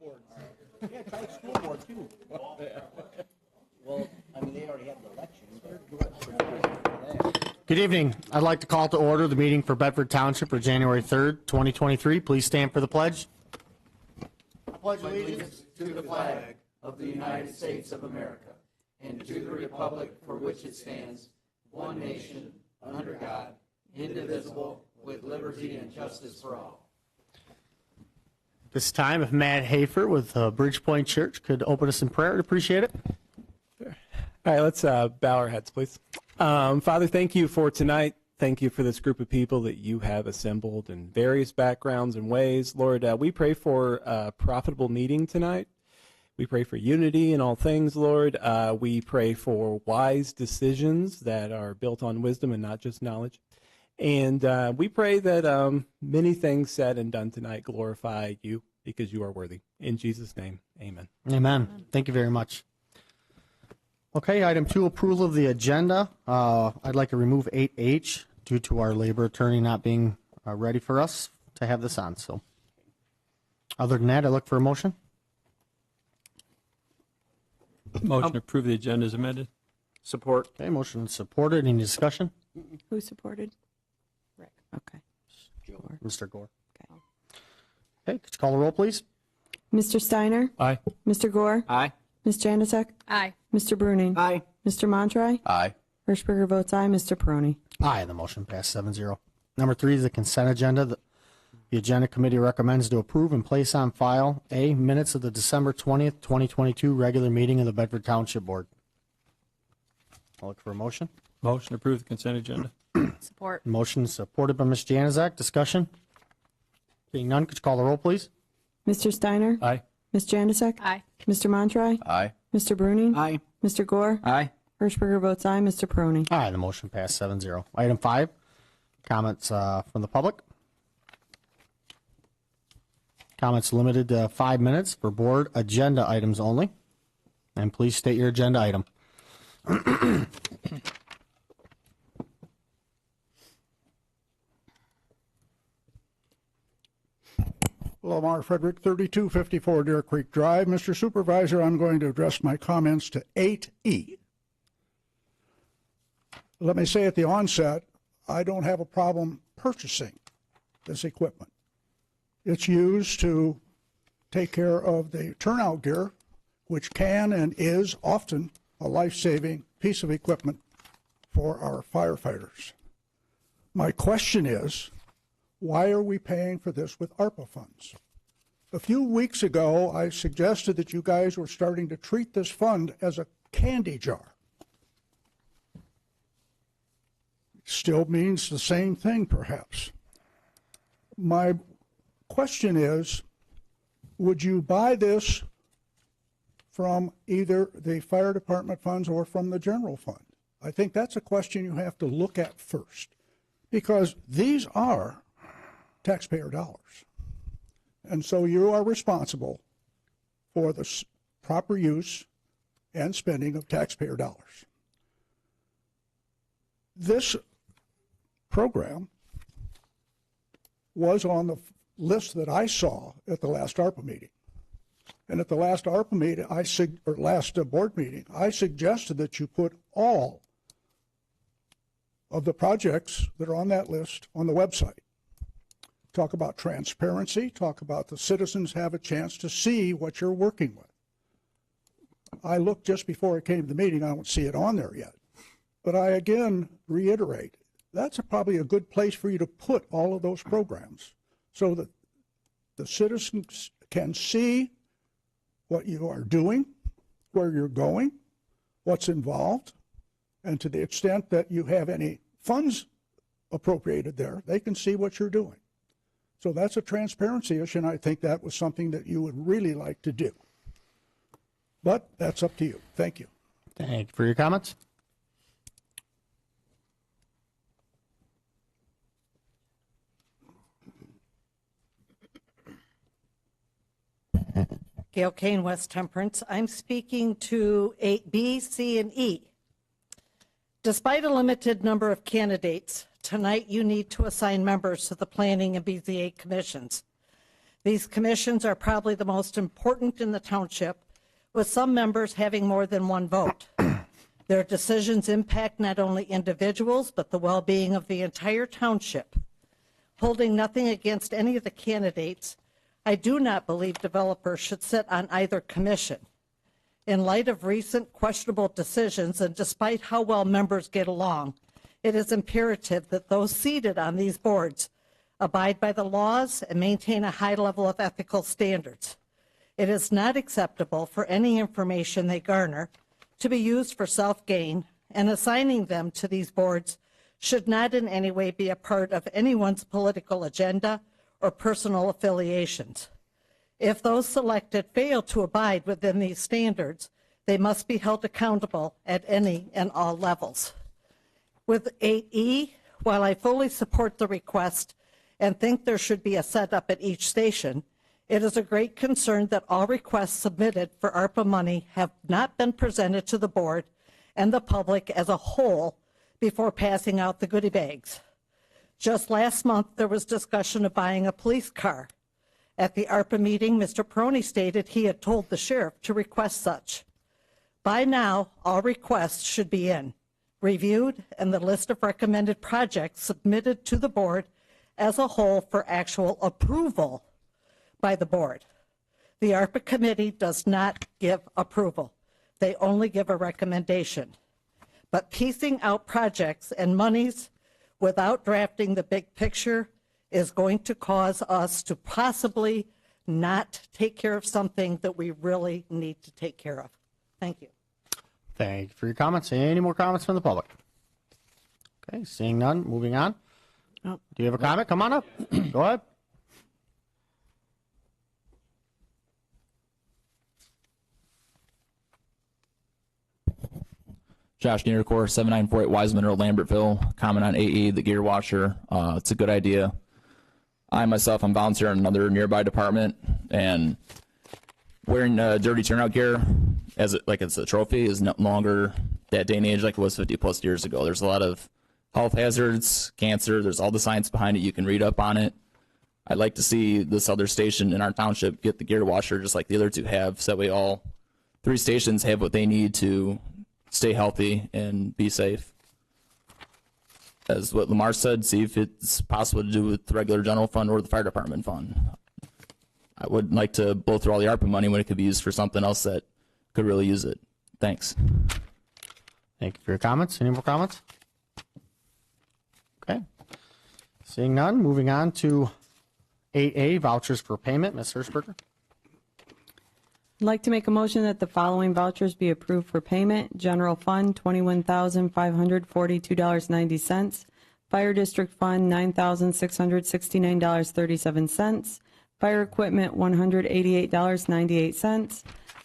Yeah, try school board too. Well, I mean, they already had the election. Good evening. I'd like to call to order the meeting for Bedford Township for January 3rd, 2023. Please stand for the pledge. I pledge allegiance to the flag of the United States of America and to the republic for which it stands, one nation, under God, indivisible, with liberty and justice for all. This time, if Matt Hafer with Bridgepoint Church could open us in prayer, I'd appreciate it. All right, let's bow our heads, please. Father, thank you for tonight. Thank you for this group of people that you have assembled in various backgrounds and ways. Lord, we pray for a profitable meeting tonight. We pray for unity in all things, Lord. We pray for wise decisions that are built on wisdom and not just knowledge. And we pray that many things said and done tonight glorify you because you are worthy. In Jesus' name, amen. Amen. Thank you very much. Okay, item 2, approval of the agenda. I'd like to remove 8H due to our labor attorney not being ready for us to have this on. So, other than that, I look for a motion. Motion to approve the agenda as amended. Support. Okay, motion supported. Any discussion? Who supported? Rick. Okay. Mr. Gore. Okay. Okay, could you call the roll, please? Mr. Steiner? Aye. Mr. Gore? Aye. Ms. Janacek? Aye. Mr. Bruning? Aye. Mr. Montry? Aye. Hirschberger votes aye. Mr. Peroni? Aye, the motion passed 7-0. Number 3 is the consent agenda. The agenda committee recommends to approve and place on file A, minutes of the December 20th, 2022 regular meeting of the Bedford Township Board. I'll look for a motion. Motion to approve the consent agenda. Support. Motion supported by Ms. Janaszak. Discussion? Being none, could you call the roll, please? Mr. Steiner? Aye. Ms. Janacek? Aye. Mr. Montry? Aye. Mr. Bruning? Aye. Mr. Gore? Aye. Hirschberger votes aye. Mr. Peroni? Aye, the motion passed 7-0. Item 5, comments from the public. Comments limited to 5 minutes for board agenda items only. And please state your agenda item. Lamar Frederick, 3254 Deer Creek Drive. Mr. Supervisor, I'm going to address my comments to 8E. Let me say at the onset, I don't have a problem purchasing this equipment. It's used to take care of the turnout gear, which can and is often a life-saving piece of equipment for our firefighters. My question is, why are we paying for this with ARPA funds? A few weeks ago, I suggested that you guys were starting to treat this fund as a candy jar. Still means the same thing, perhaps. My question is, would you buy this from either the fire department funds or from the general fund? I think that's a question you have to look at first, because these are taxpayer dollars. And so you are responsible for the proper use and spending of taxpayer dollars. This program was on the list that I saw at the last ARPA meeting. And at the last ARPA meeting, last board meeting, I suggested that you put all of the projects that are on that list on the website. Talk about transparency, talk about the citizens have a chance to see what you're working with. I looked just before I came to the meeting, I don't see it on there yet. But I again reiterate, that's probably a good place for you to put all of those programs so that the citizens can see what you are doing, where you're going, what's involved, and to the extent that you have any funds appropriated there, they can see what you're doing. So that's a transparency issue, and I think that was something that you would really like to do. But that's up to you. Thank you. Thank you for your comments. Gail Kane, West Temperance. I'm speaking to 8B, C, and E. Despite a limited number of candidates, tonight you need to assign members to the Planning and BZA commissions. These commissions are probably the most important in the township, with some members having more than one vote. Their decisions impact not only individuals, but the well-being of the entire township. Holding nothing against any of the candidates, I do not believe developers should sit on either commission. In light of recent questionable decisions, and despite how well members get along, it is imperative that those seated on these boards abide by the laws and maintain a high level of ethical standards. It is not acceptable for any information they garner to be used for self-gain, and assigning them to these boards should not in any way be a part of anyone's political agenda or personal affiliations. If those selected fail to abide within these standards, they must be held accountable at any and all levels. With 8E, while I fully support the request and think there should be a setup at each station, it is a great concern that all requests submitted for ARPA money have not been presented to the board and the public as a whole before passing out the goodie bags. Just last month, there was discussion of buying a police car. At the ARPA meeting, Mr. Peroni stated he had told the sheriff to request such. By now, all requests should be in, reviewed, and the list of recommended projects submitted to the board as a whole for actual approval by the board. The ARPA committee does not give approval. They only give a recommendation. But piecing out projects and monies without drafting the big picture is going to cause us to possibly not take care of something that we really need to take care of. Thank you. Thank you for your comments. Any more comments from the public? Okay, seeing none, moving on. Oh. Do you have a comment? Come on up. Go ahead. Josh Nearcore, 7948 Wiseman Road, Lambertville. Comment on AE, the gear washer. It's a good idea. I myself, I'm volunteering in another nearby department, and wearing dirty turnout gear as it's a trophy is no longer that day and age like it was 50 plus years ago. There's a lot of health hazards, cancer. There's all the science behind it. You can read up on it. I'd like to see this other station in our township get the gear washer just like the other two have, so that way all 3 stations have what they need to stay healthy and be safe. As what Lamar said, see if it's possible to do with the regular general fund or the fire department fund. I would like to blow through all the ARPA money when it could be used for something else that could really use it. Thanks. Thank you for your comments. Any more comments? Okay. Seeing none, moving on to 8A, vouchers for payment. Ms. Hirschberger. I'd like to make a motion that the following vouchers be approved for payment. General Fund, $21,542.90. Fire District Fund, $9,669.37. Fire Equipment, $188.98.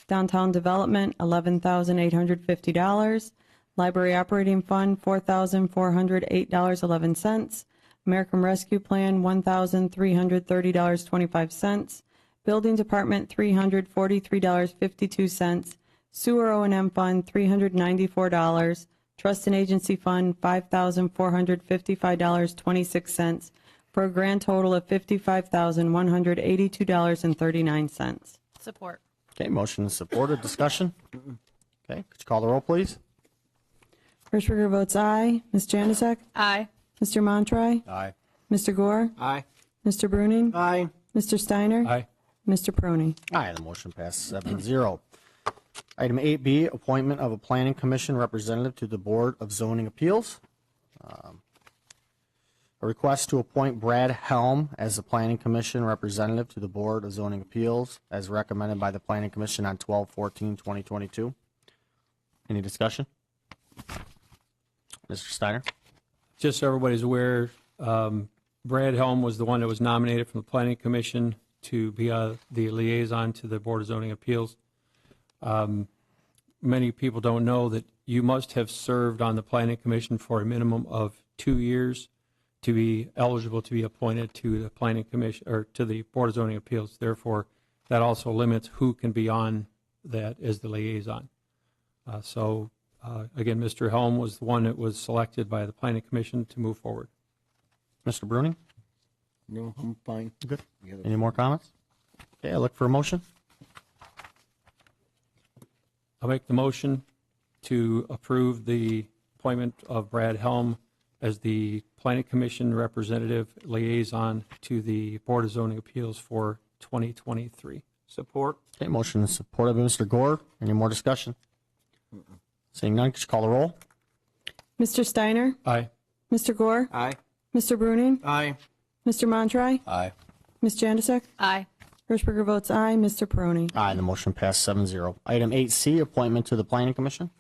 Downtown Development, $11,850. Library Operating Fund, $4,408.11. American Rescue Plan, $1,330.25. Building Department, $343.52. Sewer O&M Fund, $394. Trust and Agency Fund, $5,455.26, for a grand total of $55,182.39. Support. Okay, motion is supported. Discussion? Okay, could you call the roll, please? Hirschberger votes aye. Ms. Janusik? Aye. Mr. Montry? Aye. Mr. Gore? Aye. Mr. Bruning? Aye. Mr. Steiner? Aye. Mr. Peroni? Aye, the motion passes 7-0. Item 8B, appointment of a planning commission representative to the Board of Zoning Appeals. A request to appoint Brad Helm as the planning commission representative to the Board of Zoning Appeals as recommended by the planning commission on 12/14/2022. Any discussion? Mr. Steiner? Just so everybody's aware, Brad Helm was the one that was nominated from the Planning Commission to be the liaison to the Board of Zoning Appeals. Many people don't know that you must have served on the Planning Commission for a minimum of 2 years to be eligible to be appointed to the Planning Commission or to the Board of Zoning Appeals. Therefore, that also limits who can be on that as the liaison. Again, Mr. Helm was the one that was selected by the Planning Commission to move forward. Mr. Bruning? No, I'm fine. Good. Any more comments? Okay, I look for a motion. I'll make the motion to approve the appointment of Brad Helm as the Planning Commission representative liaison to the Board of Zoning Appeals for 2023. Support. Okay, motion is supported by Mr. Gore. Any more discussion? Seeing none, could you call the roll? Mr. Steiner? Aye. Mr. Gore? Aye. Mr. Bruning? Aye. Mr. Montroy? Aye. Ms. Jandisek? Aye. Hirschberger votes aye. Mr. Peroni? Aye, the motion passed 7-0. Item 8C, appointment to the Planning Commission.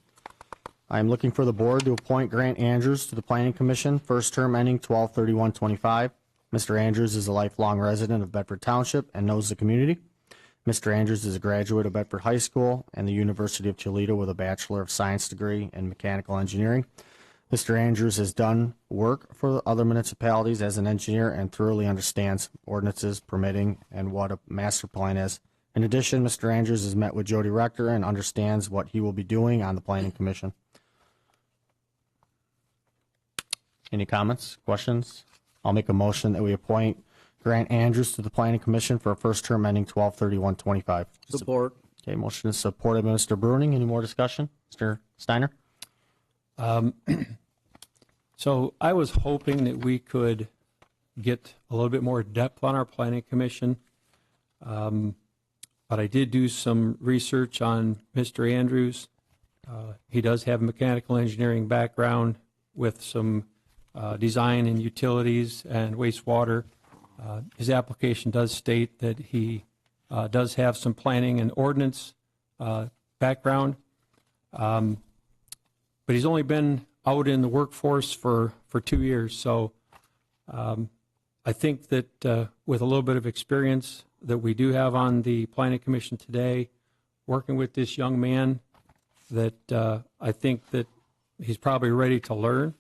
I am looking for the board to appoint Grant Andrews to the Planning Commission, first term ending 12/31/25. Mr. Andrews is a lifelong resident of Bedford Township and knows the community. Mr. Andrews is a graduate of Bedford High School and the University of Toledo with a Bachelor of Science degree in Mechanical Engineering. Mr. Andrews has done work for other municipalities as an engineer and thoroughly understands ordinances, permitting, and what a master plan is. In addition, Mr. Andrews has met with Jody Rector and understands what he will be doing on the Planning Commission. Any comments, questions? I'll make a motion that we appoint Grant Andrews to the Planning Commission for a first term ending 12/31/25. Support. Okay, motion is supported by Mr. Bruning. Any more discussion? Mr. Steiner? So I was hoping that we could get a little bit more depth on our Planning Commission. But I did do some research on Mr. Andrews. He does have a mechanical engineering background with some design and utilities and wastewater. His application does state that he does have some planning and ordinance background. But he's only been out in the workforce for 2 years. So I think that with a little bit of experience that we do have on the Planning Commission today, working with this young man, that I think that he's probably ready to learn.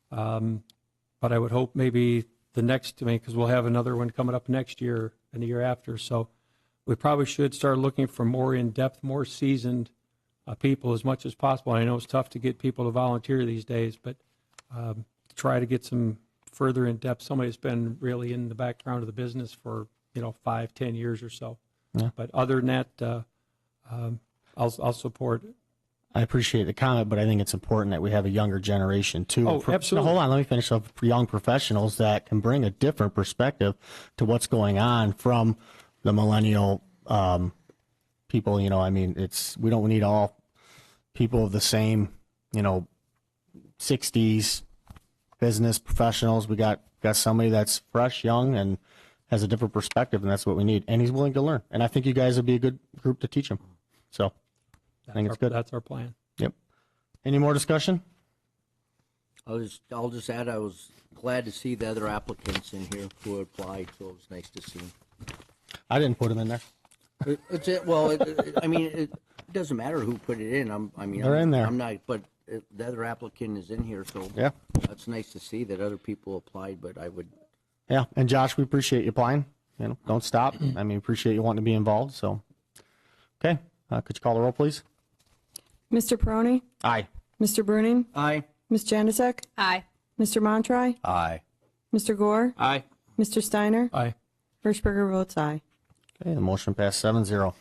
But I would hope maybe the next, because we'll have another one coming up next year and the year after. So we probably should start looking for more in-depth, more seasoned people as much as possible. I know it's tough to get people to volunteer these days, but try to get some further in depth, somebody that's been really in the background of the business for 5-10 years or so. Yeah. But other than that, I'll support it. I appreciate the comment, but I think it's important that we have a younger generation too. Oh, absolutely. Hold on, let me finish up. Young professionals that can bring a different perspective to what's going on from the millennial people. We don't need all people of the same, 60s business professionals. We got somebody that's fresh, young, and has a different perspective, and that's what we need. And he's willing to learn. And I think you guys would be a good group to teach him. So. I think it's good. That's our plan. Yep. Any more discussion? I'll just add, I was glad to see the other applicants in here who applied, so it was nice to see. I didn't put them in there. It doesn't matter who put it in. They're in there. I'm not, but the other applicant is in here, so Yeah. that's nice to see that other people applied. But I would. Yeah. And Josh, we appreciate you applying. Don't stop. Appreciate you wanting to be involved. So, okay. Could you call the roll, please? Mr. Peroni? Aye. Mr. Bruning? Aye. Ms. Jandisek? Aye. Mr. Montroy? Aye. Mr. Gore? Aye. Mr. Steiner? Aye. Hirschberger votes aye. Okay. The motion passed 7-0.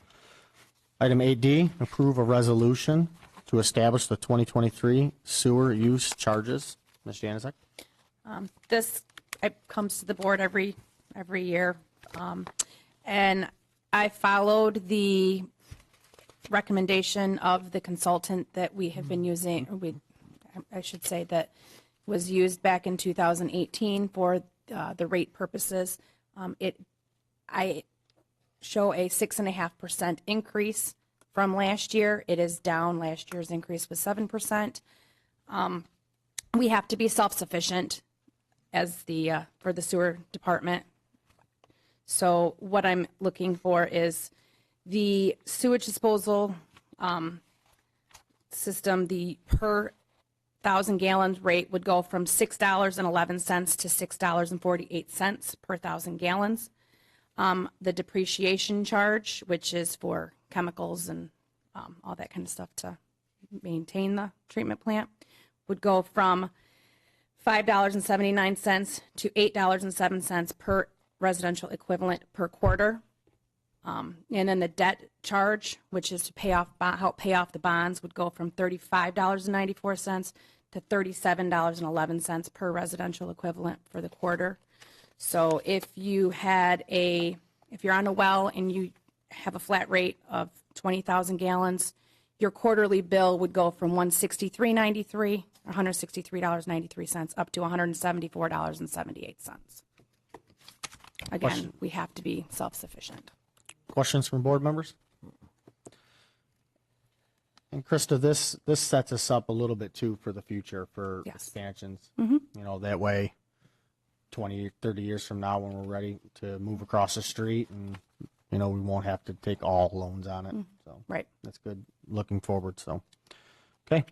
Item 8D, approve a resolution to establish the 2023 sewer use charges. Ms. Janusik? This comes to the board every year. And I followed the recommendation of the consultant that we have been using, I should say that was used back in 2018 for the rate purposes. I show a 6.5% increase from last year. It is down. Last year's increase was 7%. We have to be self-sufficient as for the sewer department. So what I'm looking for is the sewage disposal system, the per 1,000 gallons rate would go from $6.11 to $6.48 per 1,000 gallons. The depreciation charge, which is for chemicals and all that kind of stuff to maintain the treatment plant, would go from $5.79 to $8.07 per residential equivalent per quarter. And then the debt charge, which is to help pay off the bonds, would go from $35.94 to $37.11 per residential equivalent for the quarter. So if you're on a well and you have a flat rate of 20,000 gallons, your quarterly bill would go from $163.93 up to $174.78. Again, we have to be self-sufficient. Questions from board members? And Krista, this sets us up a little bit too for the future for expansions. You know, that way 20, 30 years from now when we're ready to move across the street and, you know, we won't have to take all loans on it. So Right. that's good. Looking forward. So, okay.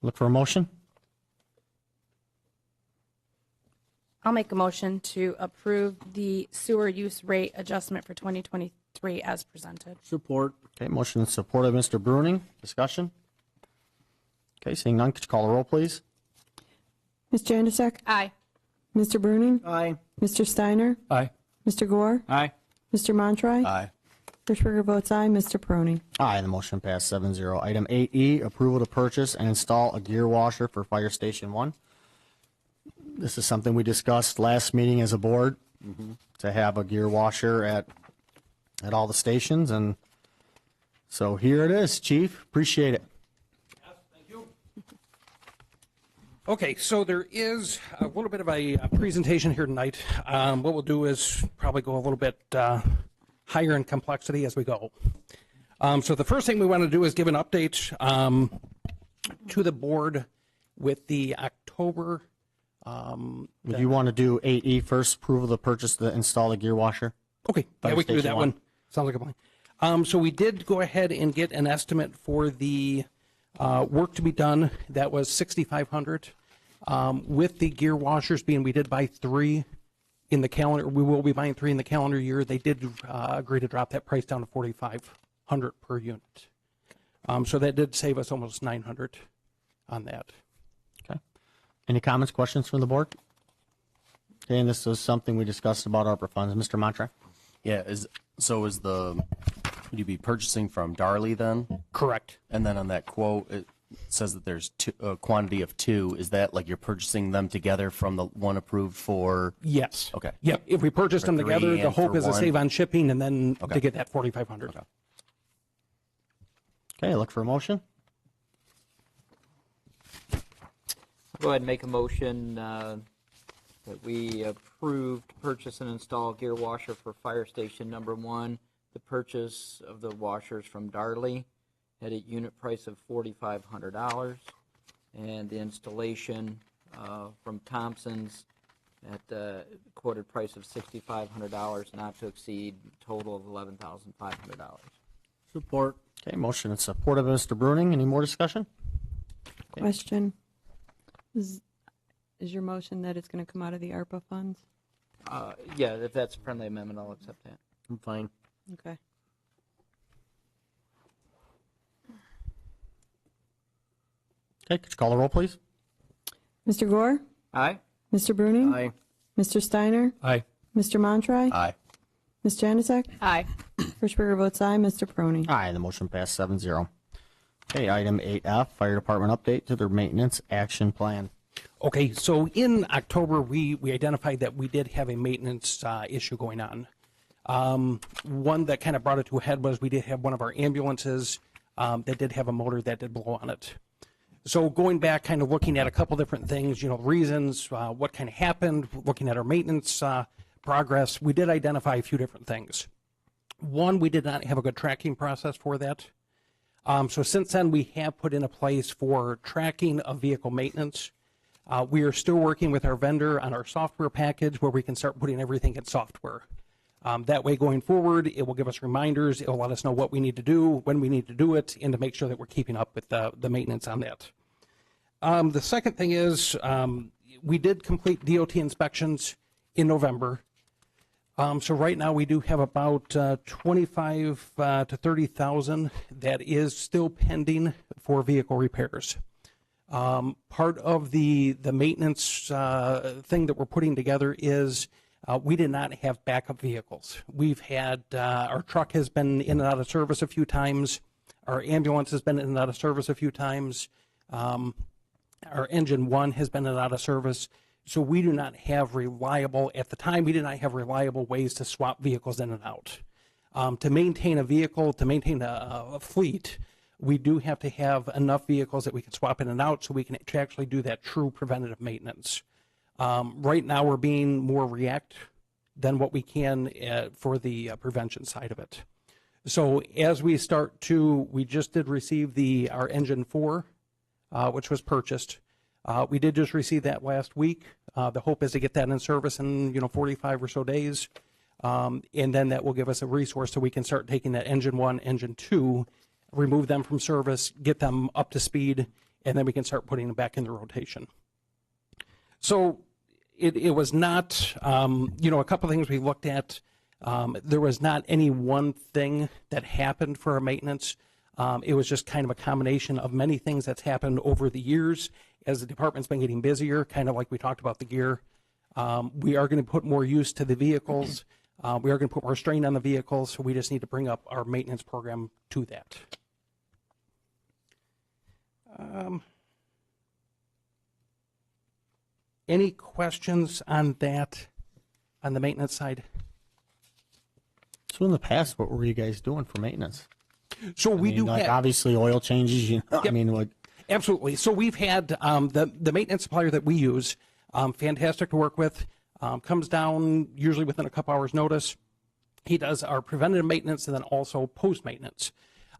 Look for a motion. I'll make a motion to approve the sewer use rate adjustment for 2023 as presented. Support. Okay. Motion in support of Mr. Bruning. Discussion. Okay. Seeing none, could you call the roll, please? Ms. Janusik? Aye. Mr. Bruning? Aye. Mr. Steiner? Aye. Mr. Gore? Aye. Mr. Montroy? Aye. Hirschberger votes aye. Mr. Peroni? Aye, the motion passed 7-0. Item 8E, approval to purchase and install a gear washer for Fire Station 1. This is something we discussed last meeting as a board, to have a gear washer at all the stations. And so here it is, Chief. Appreciate it. Okay, so there is a little bit of a presentation here tonight. What we'll do is probably go a little bit higher in complexity as we go. So the first thing we want to do is give an update to the board with the October. If you want to do 8E first, approval to purchase the install a gear washer. Okay, yeah, we can do that one. Sounds like a plan. So we did go ahead and get an estimate for the work to be done. That was $6,500. With the gear washers being, we did buy 3 in the calendar. We will be buying 3 in the calendar year. They did agree to drop that price down to $4,500 per unit. So that did save us almost $900 on that. Okay. Any comments, questions from the board? Okay, and this is something we discussed about ARPA funds. Mr. Montre? Yeah, would you be purchasing from Darley then? Correct. And then on that quote, it says that there's a quantity of 2. Is that like you're purchasing them together from the one approved for? Yes. Okay. Yep. If we purchase them 3 together, the and hope for is to 1? save on shipping and then Okay. to get that $4,500. Okay, look for a motion. Go ahead and make a motion that we approve to purchase and install gear washer for Fire Station number 1. The purchase of the washers from Darley at a unit price of $4,500, and the installation from Thompson's at the quoted price of $6,500, not to exceed total of $11,500. Support. Okay, motion in support of Mr. Bruning. Any more discussion? Question. Is your motion that it's going to come out of the ARPA funds? Yeah, if that's a friendly amendment, I'll accept that. I'm fine. Okay. Okay, could you call the roll, please? Mr. Gore? Aye. Mr. Bruning? Aye. Mr. Steiner? Aye. Mr. Montroy? Aye. Ms. Janusik? Aye. Hirschberger votes aye. Mr. Peroni? Aye, the motion passed 7-0. Okay, item 8F, Fire Department update to their maintenance action plan. Okay, so in October, we identified that we did have a maintenance issue going on. One that kind of brought it to a head was we did have one of our ambulances that did have a motor that did blow on it. So going back, kind of looking at a couple different things, reasons, what kind of happened, looking at our maintenance progress, we did identify a few different things. One, we did not have a good tracking process for that. So since then, we have put in a place for tracking of vehicle maintenance. We are still working with our vendor on our software package where we can start putting everything in software. That way, going forward, it will give us reminders. It will let us know what we need to do, when we need to do it, and to make sure that we're keeping up with the maintenance on that. The second thing is we did complete DOT inspections in November. So right now we do have about 25 to 30,000 that is still pending for vehicle repairs. Part of the maintenance thing that we're putting together is we did not have backup vehicles. We've had, our truck has been in and out of service a few times. Our ambulance has been in and out of service a few times. Our engine 1 has been in and out of service. So we do not have reliable, at the time, we did not have reliable ways to swap vehicles in and out. To maintain a vehicle, to maintain a fleet, we do have to have enough vehicles that we can swap in and out so we can actually do that true preventative maintenance. Right now, we're being more react than what we can for the prevention side of it. So as we start to, we just did receive our engine 4, which was purchased. We did just receive that last week. The hope is to get that in service in 45 or so days, and then that will give us a resource so we can start taking that engine 1, engine 2, remove them from service, get them up to speed, and then we can start putting them back in the rotation. So it was not, a couple of things we looked at. There was not any one thing that happened for our maintenance. It was just kind of a combination of many things that's happened over the years as the department's been getting busier, kind of like we talked about the gear. We are going to put more use to the vehicles. We are going to put more strain on the vehicles, so we just need to bring up our maintenance program to that. Any questions on that, on the maintenance side? So in the past, what were you guys doing for maintenance? So we do like have, obviously oil changes. Yep. I mean, like absolutely. So we've had the maintenance supplier that we use, fantastic to work with. Comes down usually within a couple hours' notice. He does our preventative maintenance and then also post maintenance.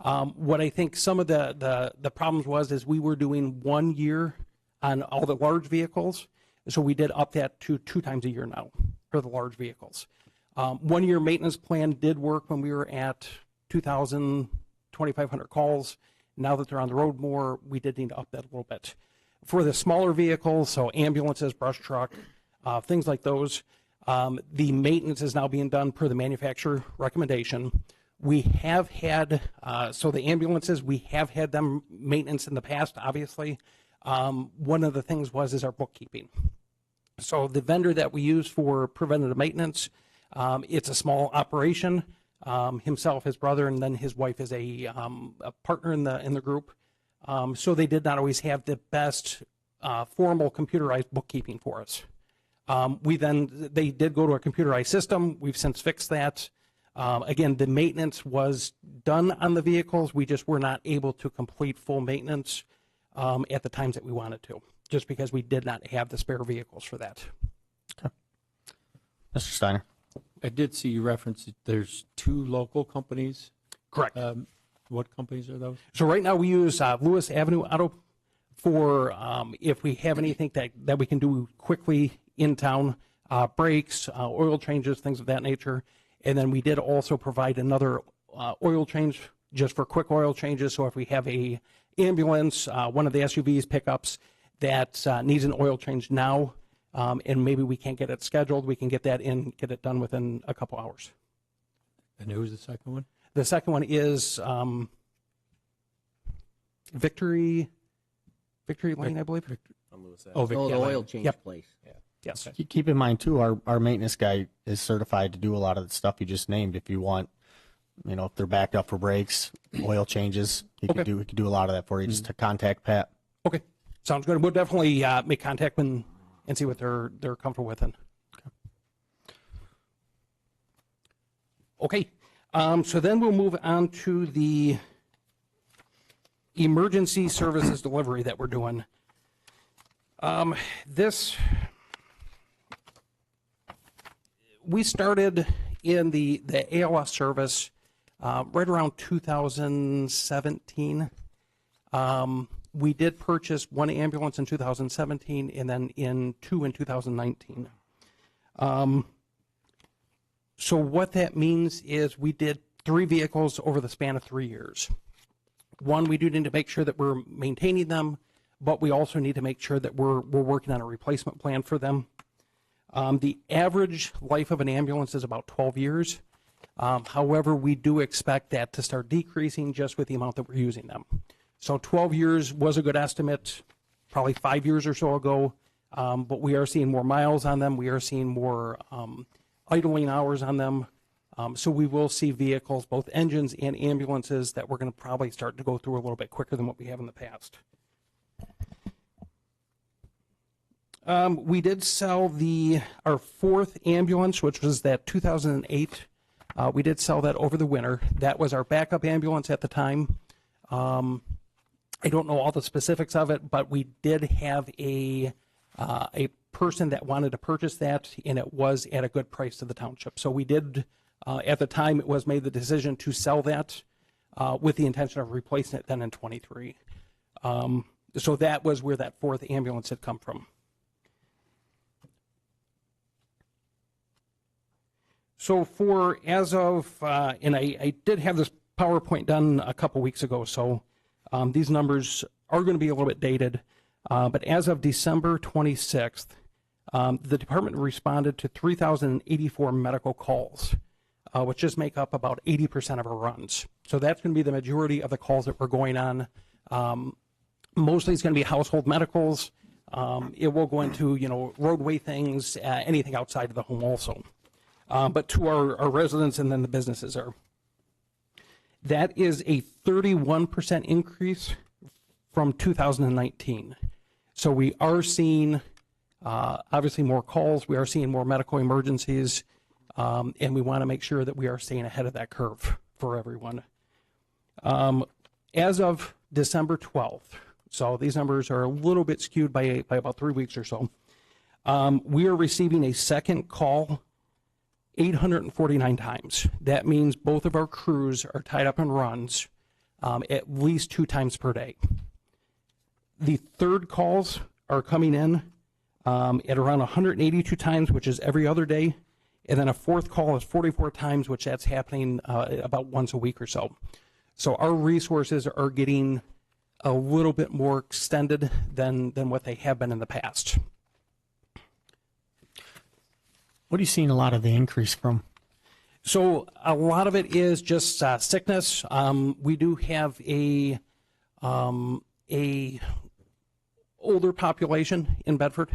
What I think some of the problems is we were doing 1 year on all the large vehicles, so we did up that to 2 times a year now for the large vehicles. 1 year maintenance plan did work when we were at 2,000, 2,500 calls. Now that they're on the road more, we did need to up that a little bit. For the smaller vehicles, so ambulances, brush truck, things like those, the maintenance is now being done per the manufacturer recommendation. We have had, so the ambulances, we have had them maintenance in the past, obviously. One of the things is our bookkeeping. So the vendor that we use for preventative maintenance, it's a small operation. Himself, his brother, and then his wife is a partner in the group. So they did not always have the best formal computerized bookkeeping for us. They did go to a computerized system. We've since fixed that. Again, the maintenance was done on the vehicles. We just were not able to complete full maintenance at the times that we wanted to, just because we did not have the spare vehicles for that. Okay. Mr. Steiner. I did see you reference that there's 2 local companies. Correct. What companies are those? So right now we use Lewis Avenue Auto for if we have anything that we can do quickly in town, brakes, oil changes, things of that nature. And then we did also provide another oil change just for quick oil changes. So if we have a ambulance, one of the SUVs pickups that needs an oil change now, and maybe we can't get it scheduled, we can get that in, get it done within a couple hours. And who's the second one? The second one is Victory Lane, I believe. Victory. Oh, the oil change Yep. place. Yes. Keep in mind too, our maintenance guy is certified to do a lot of the stuff you just named. If you want, if they're backed up for brakes, oil changes, he could do a lot of that for you. Just to contact Pat. Okay, sounds good. We'll definitely make contact and see what they're comfortable with. Okay, so then we'll move on to the emergency services delivery that we're doing. We started in the ALS service right around 2017. We did purchase 1 ambulance in 2017 and then 2 in 2019. So what that means is we did 3 vehicles over the span of 3 years. One, we do need to make sure that we're maintaining them, but we also need to make sure that we're working on a replacement plan for them. The average life of an ambulance is about 12 years. However, we do expect that to start decreasing just with the amount that we're using them. So 12 years was a good estimate. Probably 5 years or so ago, but we are seeing more miles on them. We are seeing more idling hours on them. So we will see vehicles, both engines and ambulances, that we're going to probably start to go through a little bit quicker than what we have in the past. We did sell our fourth ambulance, which was that 2008. We did sell that over the winter. That was our backup ambulance at the time. I don't know all the specifics of it, but we did have a person that wanted to purchase that, and it was at a good price to the township. So we did, at the time, it was made the decision to sell that with the intention of replacing it then in 23. So that was where that fourth ambulance had come from. So for as of, and I did have this PowerPoint done a couple weeks ago, so these numbers are going to be a little bit dated, but as of December 26th, the department responded to 3,084 medical calls, which just make up about 80% of our runs. So that's going to be the majority of the calls that we're going on. Mostly it's going to be household medicals. It will go into, roadway things, anything outside of the home also. But to our residents and then the businesses are. That is a 31% increase from 2019. So we are seeing, obviously, more calls. We are seeing more medical emergencies, and we want to make sure that we are staying ahead of that curve for everyone. As of December 12th, so these numbers are a little bit skewed by about 3 weeks or so, we are receiving a second call 849 times. That means both of our crews are tied up in runs at least 2 times per day. The third calls are coming in at around 182 times, which is every other day. And then a fourth call is 44 times, which that's happening about once a week or so. So our resources are getting a little bit more extended than what they have been in the past. What are you seeing a lot of the increase from? So a lot of it is just sickness. We do have a older population in Bedford,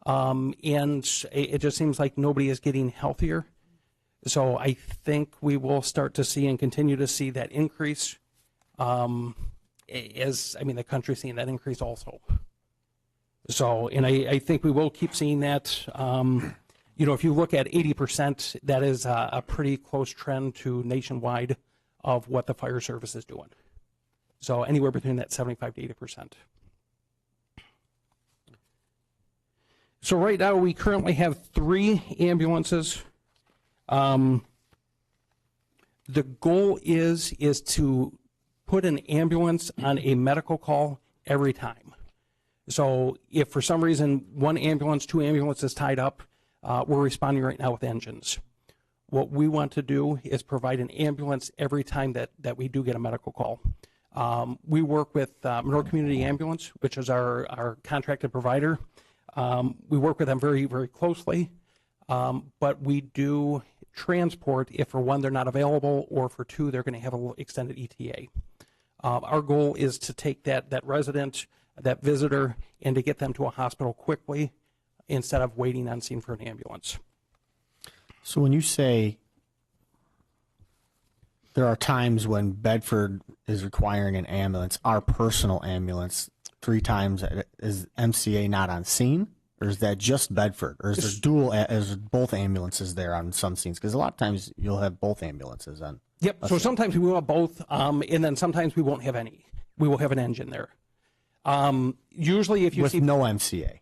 and it just seems like nobody is getting healthier. So I think we will start to see and continue to see that increase. The country's seeing that increase also. So, and I think we will keep seeing that. If you look at 80%, that is a pretty close trend to nationwide of what the fire service is doing. So anywhere between that 75 to 80%. So right now we currently have 3 ambulances. The goal is to put an ambulance on a medical call every time. So if for some reason 1 ambulance, 2 ambulances tied up, we're responding right now with engines. What we want to do is provide an ambulance every time that we do get a medical call. We work with Monroe Community Ambulance, which is our contracted provider. We work with them very, very closely, but we do transport if for 1 they're not available, or for 2 they're going to have a little extended ETA. Our goal is to take that resident, that visitor, and to get them to a hospital quickly, instead of waiting on scene for an ambulance. So when you say there are times when Bedford is requiring an ambulance, our personal ambulance, 3 times, is MCA not on scene? Or is that just Bedford? Or is there both ambulances there on some scenes? Because a lot of times you'll have both ambulances on. Yep, so sometimes we will have both, and then sometimes we won't have any. We will have an engine there. Usually if you see... With no MCA.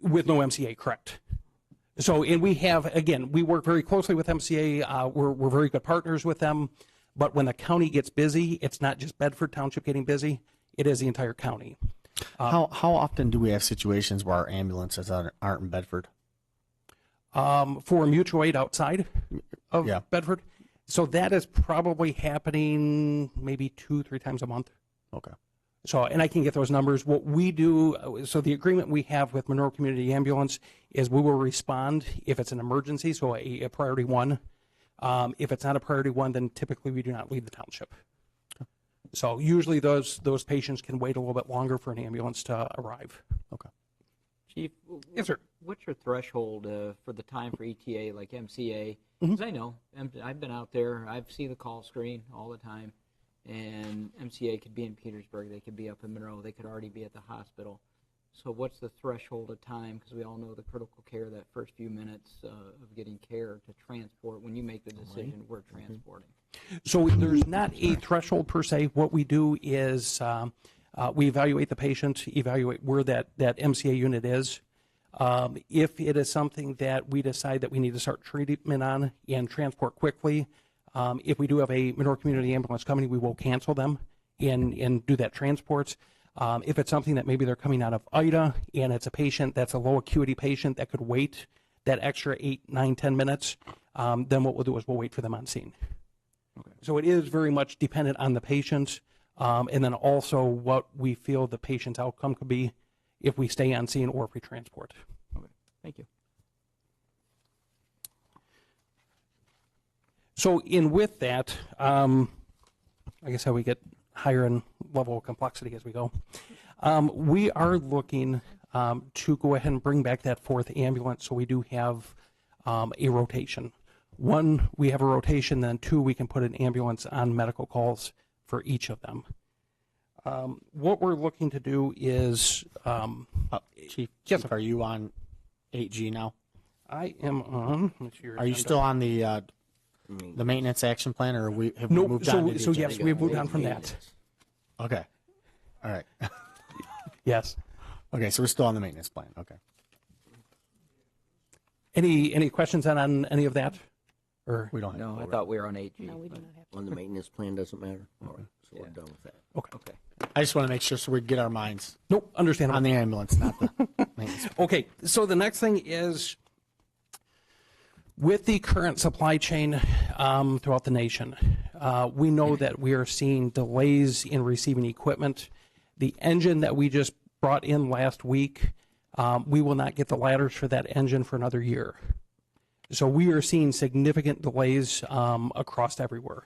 With no MCA, correct. So, and we have, again, we work very closely with MCA. We're very good partners with them. But when the county gets busy, it's not just Bedford Township getting busy. It is the entire county. How often do we have situations where our ambulances aren't in Bedford? For mutual aid outside of Bedford? So that is probably happening maybe 2-3 times a month. Okay. So, and I can get those numbers. What we do, so the agreement we have with Monroe Community Ambulance is we will respond if it's an emergency, so a priority 1. If it's not a priority 1, then typically we do not leave the township. Okay. So usually those patients can wait a little bit longer for an ambulance to arrive. Okay. Chief, Yes, sir. what's your threshold for the time for ETA, like MCA? Because I know, I've been out there, I've seen the call screen all the time, and MCA could be in Petersburg, they could be up in Monroe, they could already be at the hospital. So what's the threshold of time? Because we all know the critical care, that first few minutes of getting care to transport, when you make the decision, we're transporting. So there's not a threshold per se. What we do is we evaluate the patient, evaluate where that MCA unit is. If it is something that we decide that we need to start treatment on and transport quickly, if we do have a Monroe Community Ambulance Company, we will cancel them and do that transport. If it's something that maybe they're coming out of IDA and it's a patient that's a low acuity patient that could wait that extra 8, 9, 10 minutes, then what we'll do is we'll wait for them on scene. Okay. So it is very much dependent on the patient, and then also what we feel the patient's outcome could be if we stay on scene or if we transport. Okay, thank you. So in with that, I guess how we get higher in level of complexity as we go. We are looking to go ahead and bring back that 4th ambulance, so we do have a rotation. 1, we have a rotation, then 2, we can put an ambulance on medical calls for each of them. What we're looking to do is... Chief, yes, sir. are you on 8G now? I am on... Are you still on the maintenance action plan, or have we moved on to the so agenda? yes, we've moved on from that. Okay. All right. Yes. Okay, so we're still on the maintenance plan. Okay. Any questions on any of that? Or we don't have. No, I thought we were on 8G. No, we do not have to. On the maintenance plan doesn't matter? All right, so we're done with that. Okay. I just want to make sure so we get our minds Nope, understandable. on the ambulance, not the maintenance plan. Okay, so the next thing is with the current supply chain throughout the nation, we know that we are seeing delays in receiving equipment. The engine that we just brought in last week, we will not get the ladders for that engine for another year. So we are seeing significant delays across everywhere.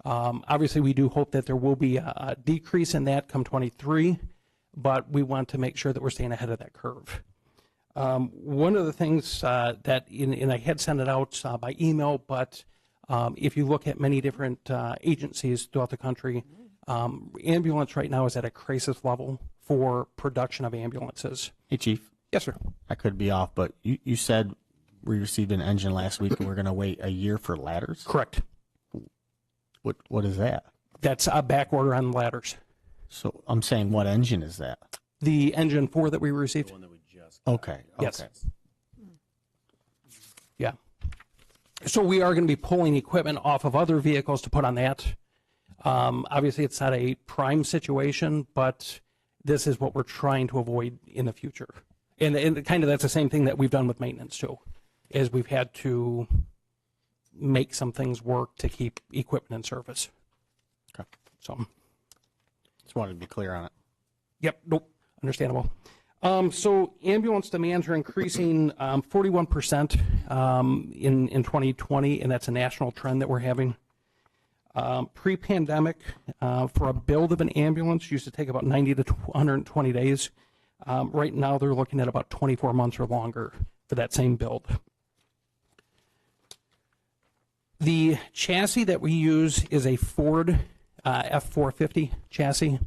Obviously, we do hope that there will be a decrease in that come 23, but we want to make sure that we're staying ahead of that curve. One of the things that, and I had sent it out by email, but if you look at many different agencies throughout the country, ambulance right now is at a crisis level for production of ambulances. Hey, Chief. Yes, sir. I could be off, but you said we received an engine last week and we're going to wait a year for ladders? Correct. What is that? That's a back order on ladders. So I'm saying, what engine is that? The engine 4 that we received? The one that we just Okay. Yes. Okay. Yeah. So we are going to be pulling equipment off of other vehicles to put on that. Obviously, it's not a prime situation, but this is what we're trying to avoid in the future. And kind of that's the same thing that we've done with maintenance too, is we've had to make some things work to keep equipment in service. Okay. So. Just wanted to be clear on it. Yep. Nope. Understandable. So ambulance demands are increasing 41% in 2020, and that's a national trend that we're having. Pre-pandemic, for a build of an ambulance used to take about 90 to 120 days. Right now, they're looking at about 24 months or longer for that same build. The chassis that we use is a Ford F450 chassis.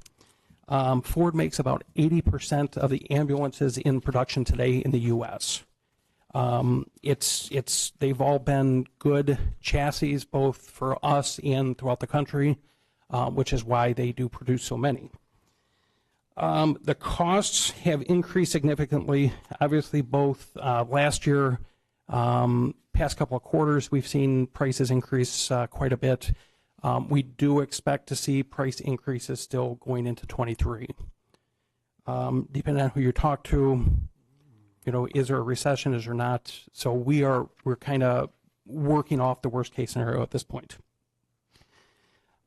Ford makes about 80% of the ambulances in production today in the U.S. They've all been good chassis both for us and throughout the country, which is why they do produce so many. The costs have increased significantly. Obviously, both last year, past couple of quarters, we've seen prices increase quite a bit. We do expect to see price increases still going into 23. Depending on who you talk to, is there a recession, is there not? So we're kind of working off the worst case scenario at this point.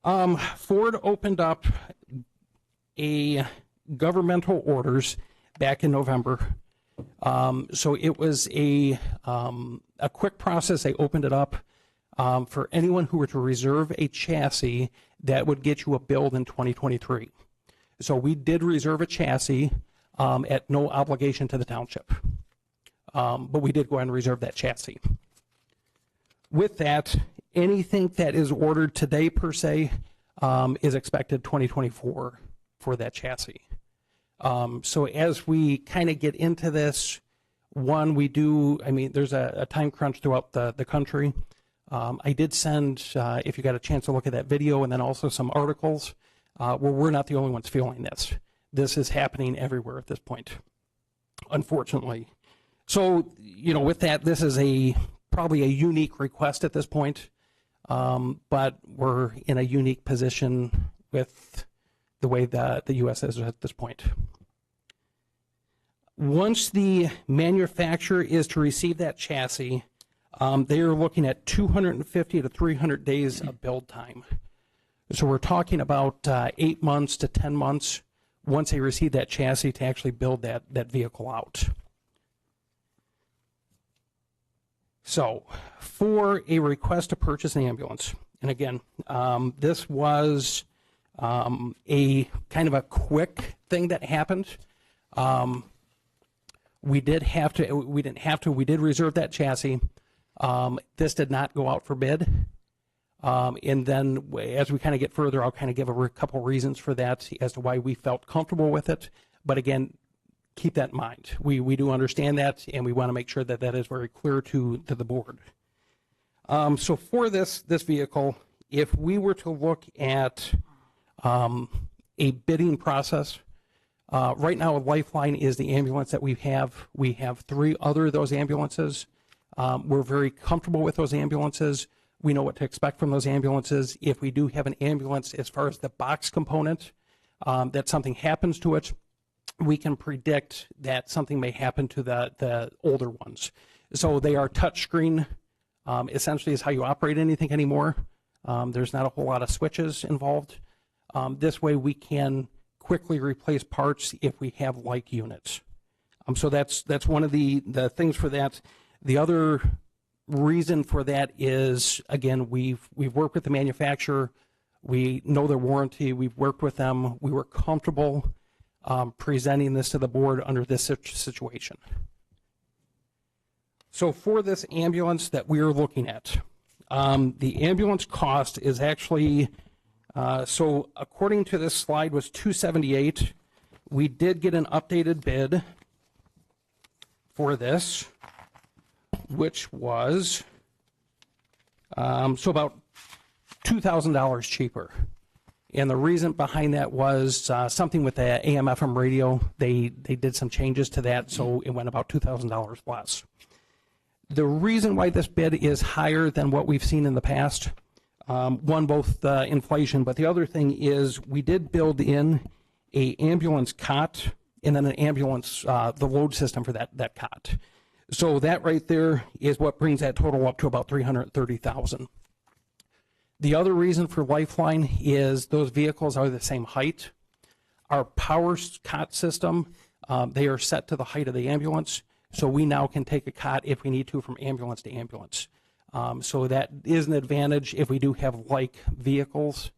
Ford opened up a governmental orders back in November. So it was a quick process. They opened it up. For anyone who were to reserve a chassis that would get you a build in 2023. So we did reserve a chassis. at no obligation to the township. But we did go ahead and reserve that chassis. With that, anything that is ordered today per se is expected 2024 for that chassis. So as we kind of get into this, one, there's a time crunch throughout the country. I did send, if you got a chance to look at that video, and then also some articles where we're not the only ones feeling this. This is happening everywhere at this point, unfortunately. So, with that, this is probably a unique request at this point, but we're in a unique position with the way that the U.S. is at this point. Once the manufacturer is to receive that chassis, they are looking at 250 to 300 days of build time. So we're talking about 8 months to 10 months once they receive that chassis to actually build that vehicle out. So for a request to purchase an ambulance, and again, this was a kind of a quick thing that happened. We did reserve that chassis. This did not go out for bid. And then as we kind of get further, I'll kind of give a couple reasons for that as to why we felt comfortable with it. But again, keep that in mind. We do understand that, and we want to make sure that that is very clear to the board. So for this vehicle, if we were to look at a bidding process, right now Lifeline is the ambulance that we have. We have 3 other of those ambulances. We're very comfortable with those ambulances. We know what to expect from those ambulances. If we do have an ambulance, as far as the box component, that something happens to it, we can predict that something may happen to the older ones. So they are touchscreen, essentially is how you operate anything anymore. There's not a whole lot of switches involved. This way we can quickly replace parts if we have like units. So that's one of the things for that. The other reason for that is, again, we've worked with the manufacturer. We know their warranty. We've worked with them. We were comfortable presenting this to the board under this situation. So for this ambulance that we are looking at, the ambulance cost is actually, so according to this slide, was $278. We did get an updated bid for this, which was so about $2,000 cheaper. And the reason behind that was something with the AM/FM radio. They did some changes to that, so it went about $2,000 less. The reason why this bid is higher than what we've seen in the past, one, both inflation, but the other thing is we did build in a ambulance cot and then an ambulance, the load system for that cot. So that right there is what brings that total up to about $330,000. The other reason for Lifeline is those vehicles are the same height. Our power cot system, they are set to the height of the ambulance, so we now can take a cot if we need to from ambulance to ambulance. So that is an advantage if we do have like vehicles,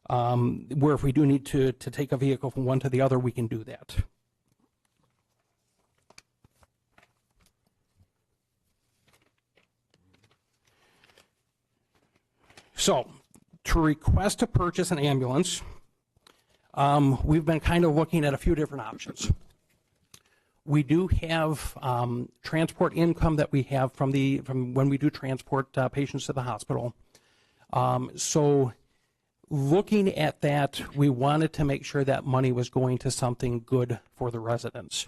where if we do need to take a vehicle from one to the other, we can do that. So, to request to purchase an ambulance, we've been kind of looking at a few different options. We do have transport income that we have from when we do transport patients to the hospital. So, looking at that, we wanted to make sure that money was going to something good for the residents.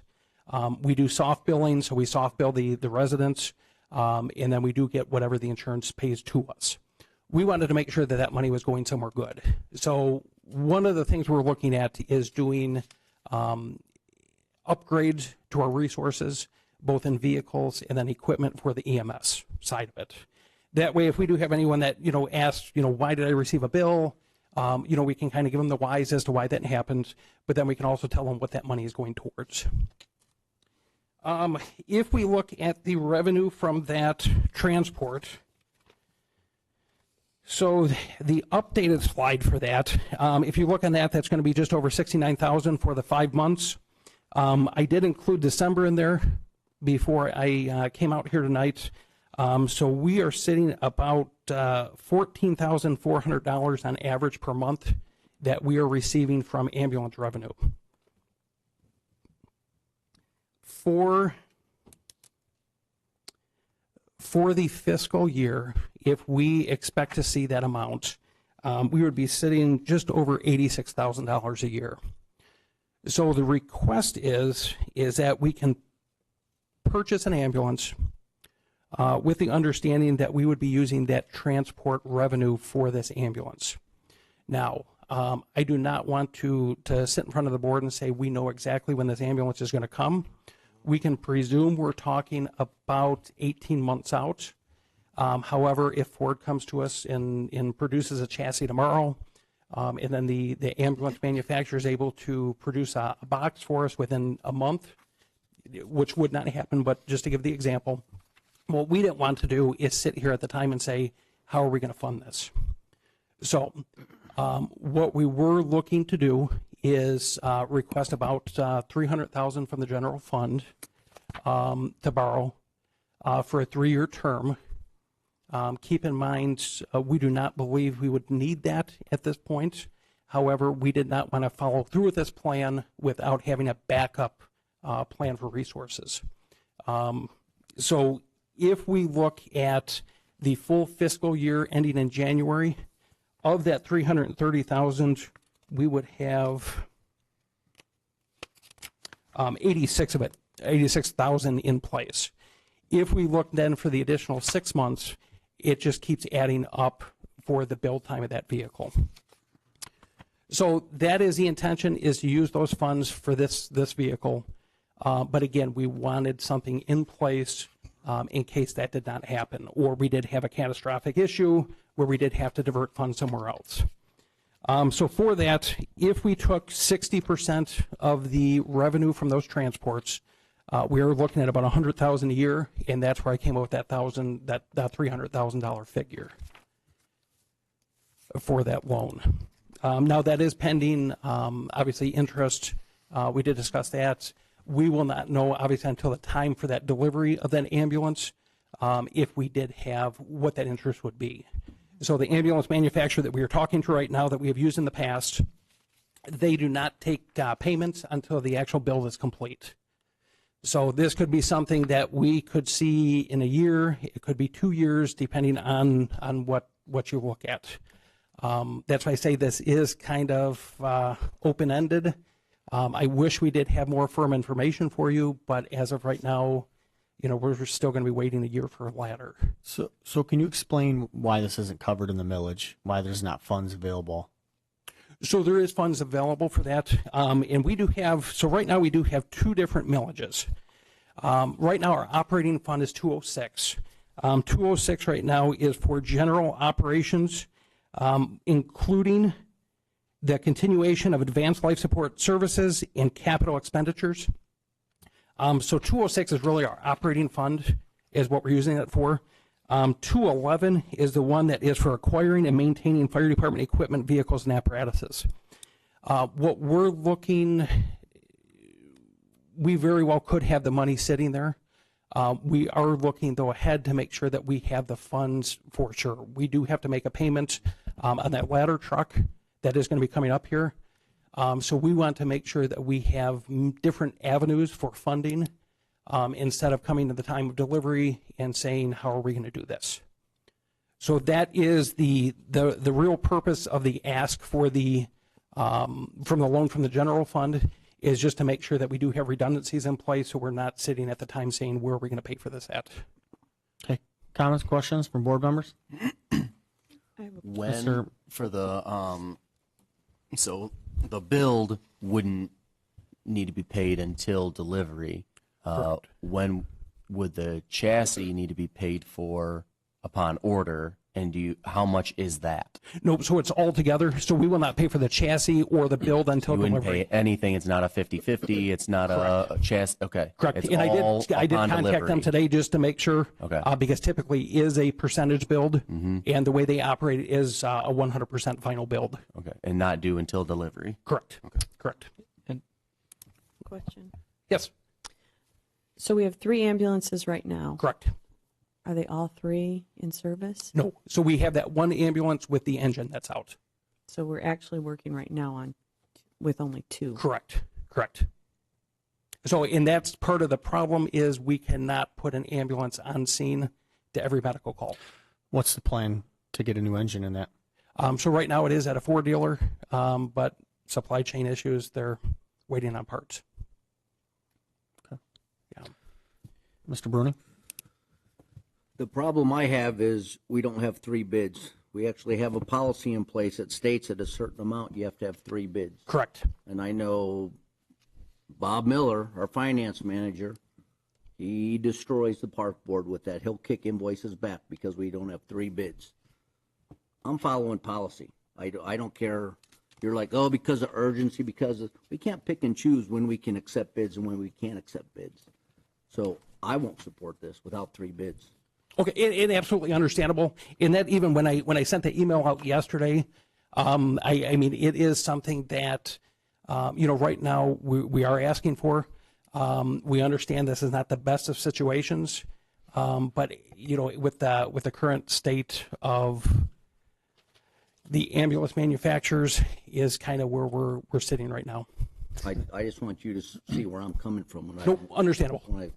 We do soft billing, so we soft bill the residents, and then we do get whatever the insurance pays to us. We wanted to make sure that that money was going somewhere good. So one of the things we're looking at is doing upgrades to our resources, both in vehicles and then equipment for the EMS side of it. That way, if we do have anyone that, asks, why did I receive a bill? We can kind of give them the whys as to why that happened, but then we can also tell them what that money is going towards. If we look at the revenue from that transport, so the updated slide for that, if you look on that, that's going to be just over $69,000 for the 5 months. I did include December in there before I came out here tonight. So we are sitting about $14,400 on average per month that we are receiving from ambulance revenue. For the fiscal year, if we expect to see that amount, we would be sitting just over $86,000 a year. So the request is that we can purchase an ambulance with the understanding that we would be using that transport revenue for this ambulance. Now, I do not want to sit in front of the board and say we know exactly when this ambulance is going to come. We can presume we're talking about 18 months out. However, if Ford comes to us and produces a chassis tomorrow, and then the ambulance manufacturer is able to produce a box for us within a month, which would not happen, but just to give the example, what we didn't want to do is sit here at the time and say, how are we going to fund this? So what we were looking to do is request about $300,000 from the general fund to borrow for a 3-year term. Keep in mind, we do not believe we would need that at this point. However, we did not want to follow through with this plan without having a backup plan for resources. So if we look at the full fiscal year ending in January, of that $330,000, we would have 86,000 in place. If we look then for the additional 6 months, it just keeps adding up for the build time of that vehicle. So that is the intention, is to use those funds for this vehicle. But again, we wanted something in place in case that did not happen, or we did have a catastrophic issue where we did have to divert funds somewhere else. So for that, if we took 60% of the revenue from those transports, we are looking at about $100,000 a year, and that's where I came up with that $300,000 figure for that loan. Now that is pending, obviously, interest. We did discuss that. We will not know, obviously, until the time for that delivery of that ambulance, if we did have what that interest would be. So the ambulance manufacturer that we are talking to right now that we have used in the past, they do not take payments until the actual build is complete. So this could be something that we could see in a year. It could be 2 years, depending on what you look at. That's why I say this is kind of open-ended. I wish we did have more firm information for you, but as of right now, we're still going to be waiting a year for a ladder. So can you explain why this isn't covered in the millage, why there's not funds available? So there is funds available for that, and we do have, so right now we do have 2 different millages. Right now our operating fund is 206. 206 right now is for general operations, including the continuation of advanced life support services and capital expenditures. So 206 is really our operating fund, is what we're using it for. 211 is the one that is for acquiring and maintaining fire department equipment, vehicles, and apparatuses. What we're looking, we very well could have the money sitting there. We are looking, though, ahead to make sure that we have the funds for sure. We do have to make a payment on that ladder truck that is going to be coming up here. So we want to make sure that we have different avenues for funding instead of coming to the time of delivery and saying, how are we going to do this? So that is the real purpose of the ask for the from the loan from the general fund, is just to make sure that we do have redundancies in place so we're not sitting at the time saying, where are we going to pay for this at? Okay. Comments, questions from board members? When for the so the build wouldn't need to be paid until delivery. When would the chassis need to be paid for upon order? And how much is that? No, so it's all together. So we will not pay for the chassis or the build until you wouldn't delivery. pay anything. It's not a 50-50. It's not a chassis. Okay. Correct. It's And I did contact delivery. them today just to make sure. Okay. Because typically is a percentage build, and the way they operate is a 100% final build. Okay. And not due until delivery. Correct. Okay. Correct. Question. Yes, So we have 3 ambulances right now. correct. Are they all 3 in service? No, so we have that one ambulance with the engine that's out. So we're actually working right now on with only 2. Correct, correct. So, and that's part of the problem is we cannot put an ambulance on scene to every medical call. What's the plan to get a new engine in that? So right now it is at a Ford dealer, but supply chain issues, they're waiting on parts. Mr. Bruni? The problem I have is we don't have 3 bids. We actually have a policy in place that states at a certain amount you have to have 3 bids. Correct. And I know Bob Miller, our finance manager, he destroys the park board with that. He'll kick invoices back because we don't have 3 bids. I'm following policy. I don't care. You're like, oh, because of urgency, we can't pick and choose when we can accept bids and when we can't accept bids. So I won't support this without 3 bids. Okay, it absolutely understandable. And that even when I sent the email out yesterday, I mean, it is something that, right now we are asking for. We understand this is not the best of situations, but, with the current state of the ambulance manufacturers is kind of where we're sitting right now. I just want you to see where I'm coming from. Nope, understandable.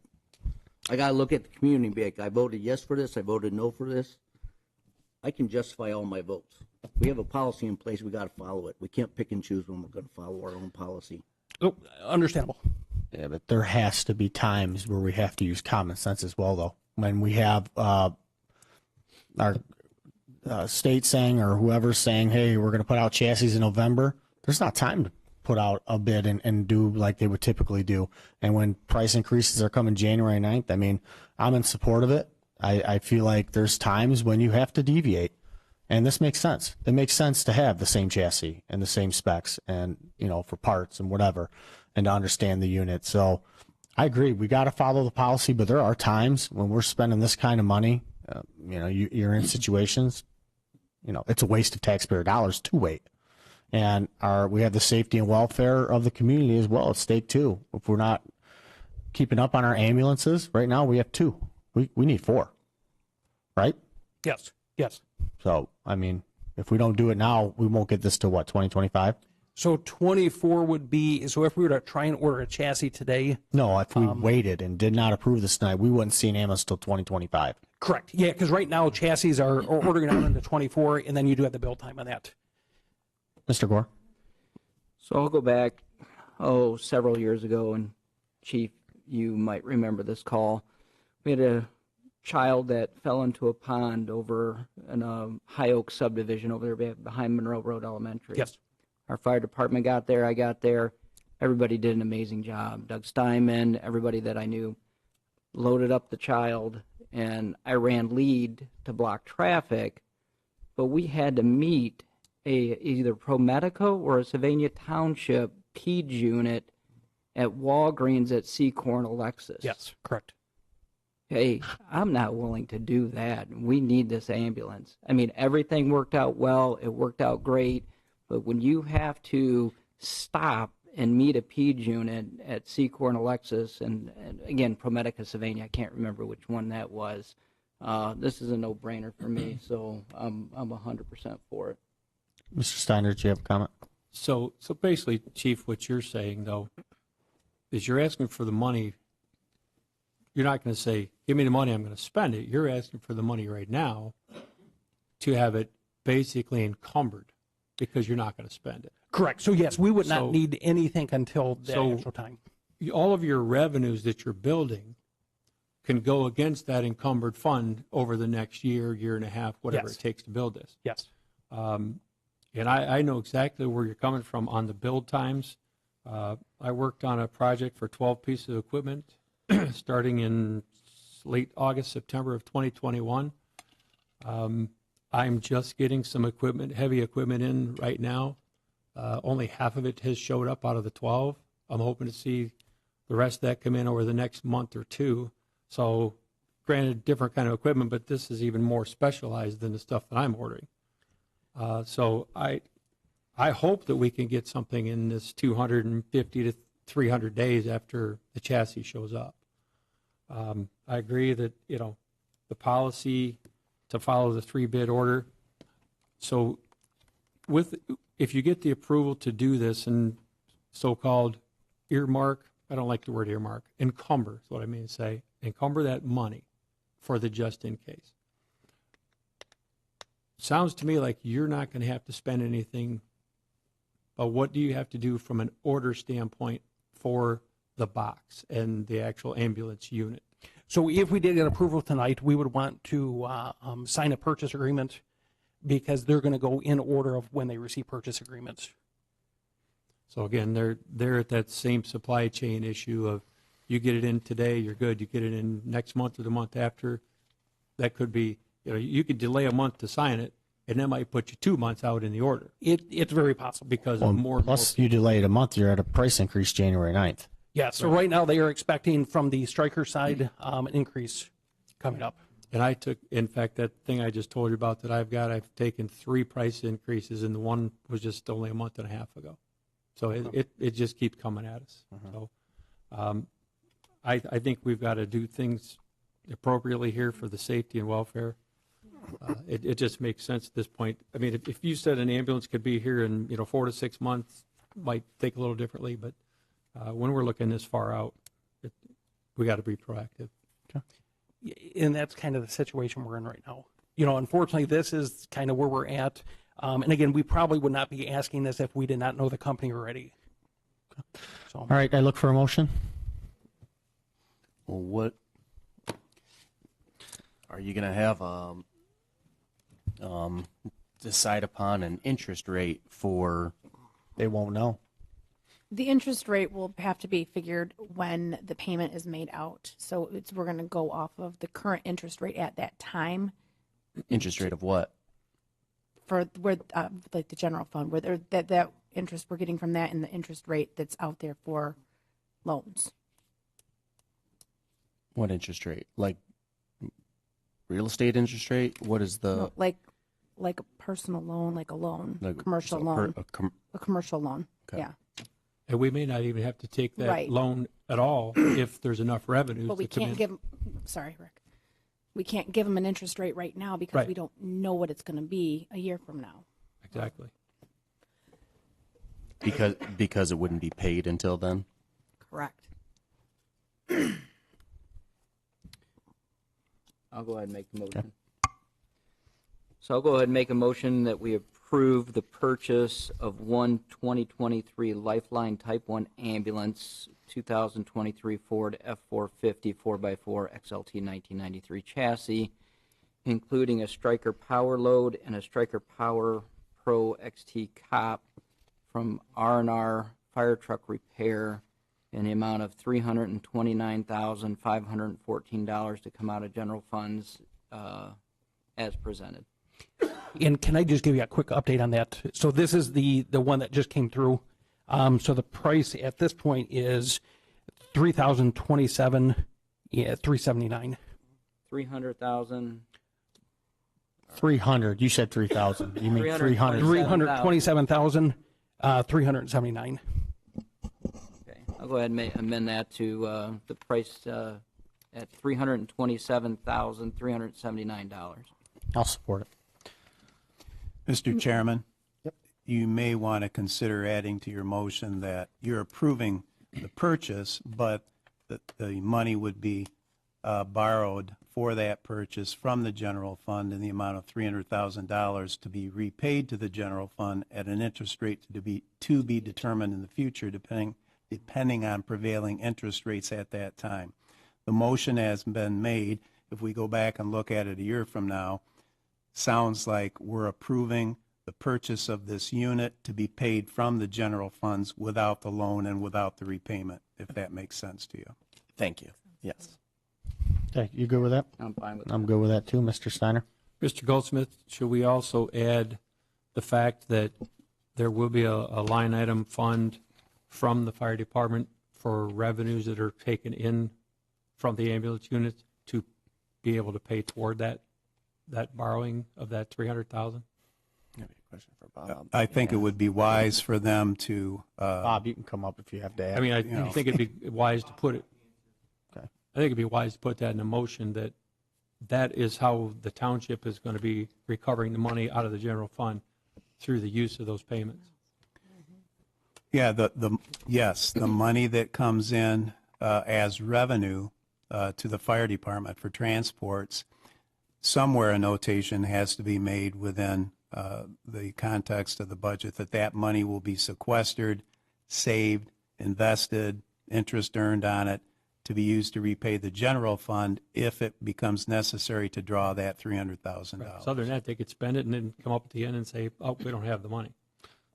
I got to look at the community and be like, I voted yes for this, I voted no for this. I can justify all my votes. We have a policy in place, we got to follow it. We can't pick and choose when we're going to follow our own policy. Oh, understandable. Yeah, but there has to be times where we have to use common sense as well, though. When we have our state saying or whoever's saying, hey, we're going to put out chassis in November, there's not time to put out a bid and do like they would typically do. And when price increases are coming January 9th, I mean, I'm in support of it. I feel like there's times when you have to deviate. And this makes sense. It makes sense to have the same chassis and the same specs and, for parts and whatever, and to understand the unit. So I agree. We got to follow the policy, but there are times when we're spending this kind of money, you're in situations, it's a waste of taxpayer dollars to wait. And we have the safety and welfare of the community as well at stake too. If we're not keeping up on our ambulances, right now we have 2. We need 4, right? Yes, yes. So, I mean, if we don't do it now, we won't get this to what, 2025? So 24 would be, so if we were to try and order a chassis today. No, if we waited and did not approve this tonight, we wouldn't see an ambulance till 2025. Correct. Yeah, because right now chassis are ordering out into 24, and then you do have the build time on that. Mr. Gore? So I'll go back, several years ago, and Chief, you might remember this call. We had a child that fell into a pond over in a High Oak subdivision over there behind Monroe Road Elementary. Yes. Our fire department got there, I got there. Everybody did an amazing job. Doug Steinman, everybody that I knew, loaded up the child, and I ran lead to block traffic, but we had to meet either ProMedico or a Sylvania Township PEDS unit at Walgreens at Seacorn, Alexis. Yes, correct. Hey, I'm not willing to do that. We need this ambulance. I mean, everything worked out well. It worked out great. But when you have to stop and meet a PEDS unit at Seacorn, Alexis, and again, ProMedica, Sylvania, I can't remember which one that was. This is a no-brainer for me, so I'm 100% for it. Mr. Steiner, do you have a comment? So basically, Chief, what you're saying, though, is you're asking for the money. You're not going to say, give me the money, I'm going to spend it. You're asking for the money right now to have it basically encumbered because you're not going to spend it. Correct. So, yes, we would not need anything until the actual time. All of your revenues that you're building can go against that encumbered fund over the next year, year and a half, whatever it takes to build this. Yes. And I know exactly where you're coming from on the build times. I worked on a project for 12 pieces of equipment starting in late August, September of 2021. I'm just getting some equipment, heavy equipment in right now. Only half of it has showed up out of the 12. I'm hoping to see the rest of that come in over the next month or 2. So granted, different kind of equipment, but this is even more specialized than the stuff that I'm ordering. So I hope that we can get something in this 250 to 300 days after the chassis shows up. I agree that, the policy to follow the 3-bid order. So if you get the approval to do this and so-called earmark, I don't like the word earmark, encumber is what I mean to say, encumber that money for the just in case. Sounds to me like you're not going to have to spend anything, but what do you have to do from an order standpoint for the box and the actual ambulance unit? So if we did get approval tonight, we would want to sign a purchase agreement because they're going to go in order of when they receive purchase agreements. So again, they're at that same supply chain issue of you get it in today, you're good. You get it in next month or the month after. That could be, you could delay a month to sign it, and that might put you 2 months out in the order. It's very possible. Because of more. Plus, you delay it a month, you're at a price increase January 9th. Yeah, so right now they are expecting from the striker side an increase coming up. And I took, in fact, that thing I just told you about that I've taken 3 price increases, and the one was just only a month and a half ago. So it just keeps coming at us. So I think we've got to do things appropriately here for the safety and welfare. It just makes sense at this point. I mean, if you said an ambulance could be here in 4 to 6 months, might think a little differently, but when we're looking this far out, we got to be proactive. And that's kind of the situation we're in right now. Unfortunately, this is kind of where we're at. And again, we probably would not be asking this if we did not know the company already. So. All right, I look for a motion. Well, what are you going to have decide upon an interest rate for? They won't know. The interest rate will have to be figured when the payment is made out. So we're going to go off of the current interest rate at that time. Interest rate of what? For where, like the general fund, where that interest we're getting from that and the interest rate that's out there for loans. What interest rate? Like real estate interest rate? What is the? No, like a personal loan, like a loan, Like commercial loan, a commercial loan. Okay. Yeah. And we may not even have to take that Right. loan at all if there's enough revenues. But we to come can't in. give them, sorry, Rick. We can't give them an interest rate right now because Right. we don't know what it's going to be a year from now. Exactly. Because it wouldn't be paid until then. Correct. I'll go ahead and make the motion. So I'll go ahead and make a motion that we approve the purchase of one 2023 Lifeline Type 1 ambulance, 2023 Ford F450 4x4 XLT 1993 chassis, including a Striker Power Load and a Striker Power Pro XT Cop from R&R Fire Truck Repair in the amount of $329,514 to come out of general funds as presented. And can I just give you a quick update on that? So this is the one that just came through. So the price at this point is $3,027, $379. 300,000. 300. You said 3,000. You mean 300. $327,379. Okay, I'll go ahead and amend that to the price at $327,379. I'll support it. Mr. Chairman, you may want to consider adding to your motion that you're approving the purchase, but the money would be borrowed for that purchase from the general fund in the amount of $300,000 to be repaid to the general fund at an interest rate to be determined in the future, depending on prevailing interest rates at that time. The motion has been made. If we go back and look at it a year from now, sounds like we're approving the purchase of this unit to be paid from the general funds without the loan and without the repayment, if that makes sense to you. Thank you. Yes. Okay, you good with that? I'm fine with I'm good with that too, Mr. Steiner. Mr. Goldsmith, should we also add the fact that there will be a line item fund from the fire department for revenues that are taken in from the ambulance units to be able to pay toward that borrowing of that $300,000? Question for Bob. I think it would be wise for them to, Bob, you can come up if you have to add. I mean, I think it'd be wise to put it, Okay. I think it'd be wise to put that in a motion that that is how the township is going to be recovering the money out of the general fund through the use of those payments. yeah, yes, the money that comes in as revenue to the fire department for transports, somewhere a notation has to be made within the context of the budget that that money will be sequestered, saved, invested, interest earned on it to be used to repay the general fund if it becomes necessary to draw that $300,000. So other than that, they could spend it and then come up at the end and say, oh, we don't have the money.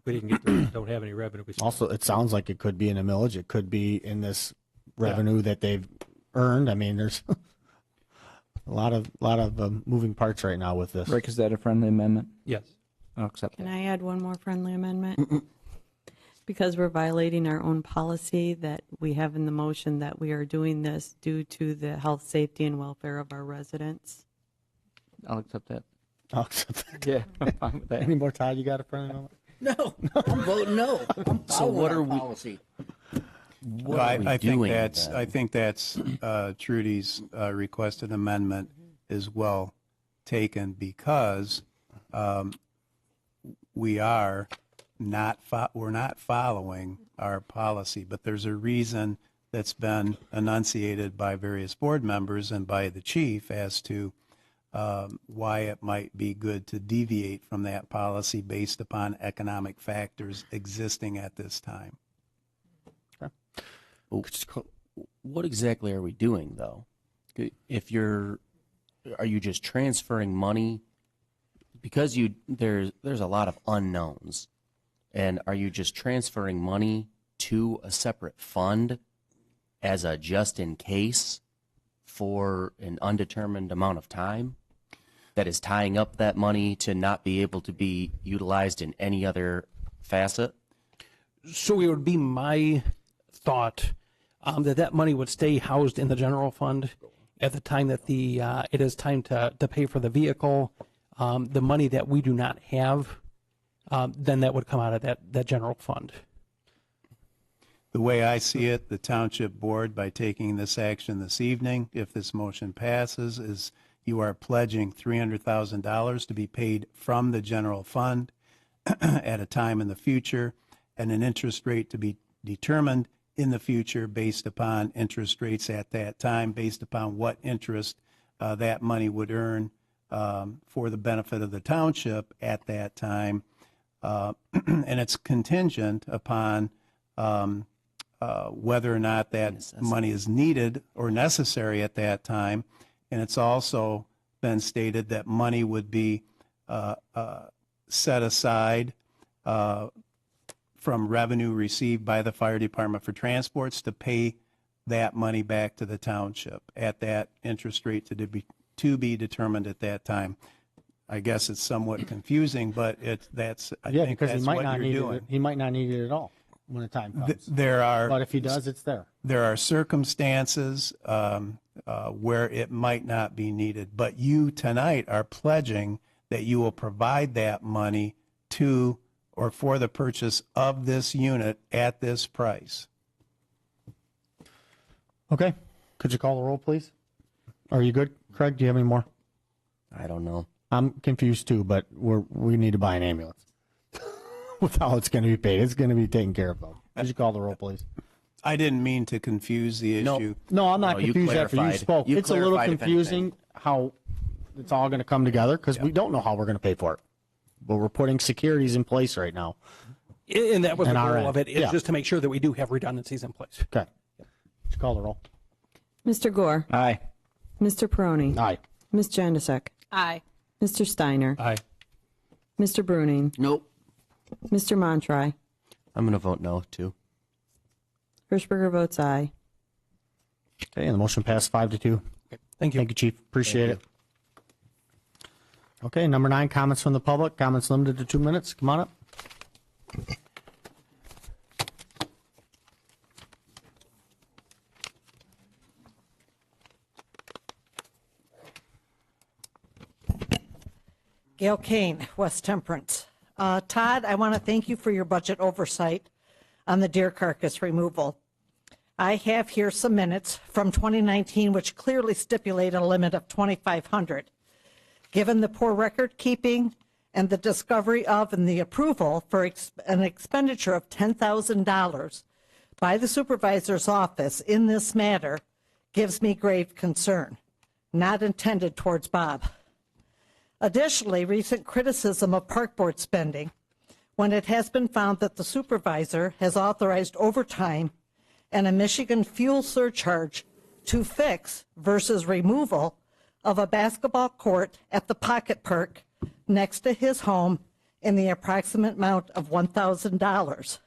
We didn't get don't have any revenue. We spent Also, it sounds like it could be in a millage. It could be in this revenue that they've earned. I mean, there's a lot of moving parts right now with this. Rick, is that a friendly amendment? Yes. I'll accept Can that. I add one more friendly amendment? Because we're violating our own policy that we have in the motion that we are doing this due to the health, safety, and welfare of our residents. I'll accept that. I'll accept that. Yeah, I'm fine with that. Any more, Todd? You got a friendly amendment? No, I'm voting no. So what are we? Policy. What are we I think doing that's then? I think that's Trudy's requested amendment is well taken because we're not following our policy, but there's a reason that's been enunciated by various board members and by the chief as to why it might be good to deviate from that policy based upon economic factors existing at this time. Well, what exactly are we doing, though? Are you just transferring money? Because there's a lot of unknowns, and are you just transferring money to a separate fund as a just in case for an undetermined amount of time? That is tying up that money to not be able to be utilized in any other facet? So it would be my thought that money would stay housed in the general fund at the time that it is time to pay for the vehicle. The money that we do not have, then that would come out of that general fund. The way I see it, the township board, by taking this action this evening, if this motion passes, is you are pledging $300,000 to be paid from the general fund at a time in the future, and an interest rate to be determined in the future based upon interest rates at that time, based upon what interest that money would earn for the benefit of the township at that time. And it's contingent upon whether or not that money is needed or necessary at that time. And it's also been stated that money would be set aside from revenue received by the fire department for transports to pay that money back to the township at that interest rate to be determined at that time. I guess it's somewhat confusing, but I think that's what you're doing. He might not need it at all when the time comes. But if he does, it's there. There are circumstances where it might not be needed, but you tonight are pledging that you will provide that money to or for the purchase of this unit at this price. Okay. Could you call the roll, please? Are you good, Craig? Do you have any more? I don't know. I'm confused too, but we need to buy an ambulance. With how it's going to be paid, it's going to be taken care of, though. Could you call the roll, please? I didn't mean to confuse the issue. No, I'm not confused after you spoke. It's a little confusing how it's all going to come together because we don't know how we're going to pay for it. But we're putting securities in place right now. And that was the our goal end. of it, is just to make sure that we do have redundancies in place. Okay. Just call the roll. Mr. Gore. Aye. Mr. Peroni. Aye. Ms. Jandisek. Aye. Mr. Steiner. Aye. Mr. Bruning. Nope. Mr. Montry. I'm going to vote no, too. Hirschberger votes aye. Okay, and the motion passed 5-2. Thank you. Thank you, Chief. Appreciate it. Okay, number 9, comments from the public. Comments limited to 2 minutes. Come on up. Gail Kane, West Temperance. Todd, I want to thank you for your budget oversight on the deer carcass removal. I have here some minutes from 2019 which clearly stipulate a limit of 2,500. Given the poor record keeping and the discovery of and the approval for an expenditure of $10,000 by the supervisor's office in this matter gives me grave concern, not intended towards Bob. Additionally, recent criticism of park board spending, when it has been found that the supervisor has authorized overtime and a Michigan fuel surcharge to fix versus removal of a basketball court at the Pocket Park next to his home in the approximate amount of $1,000.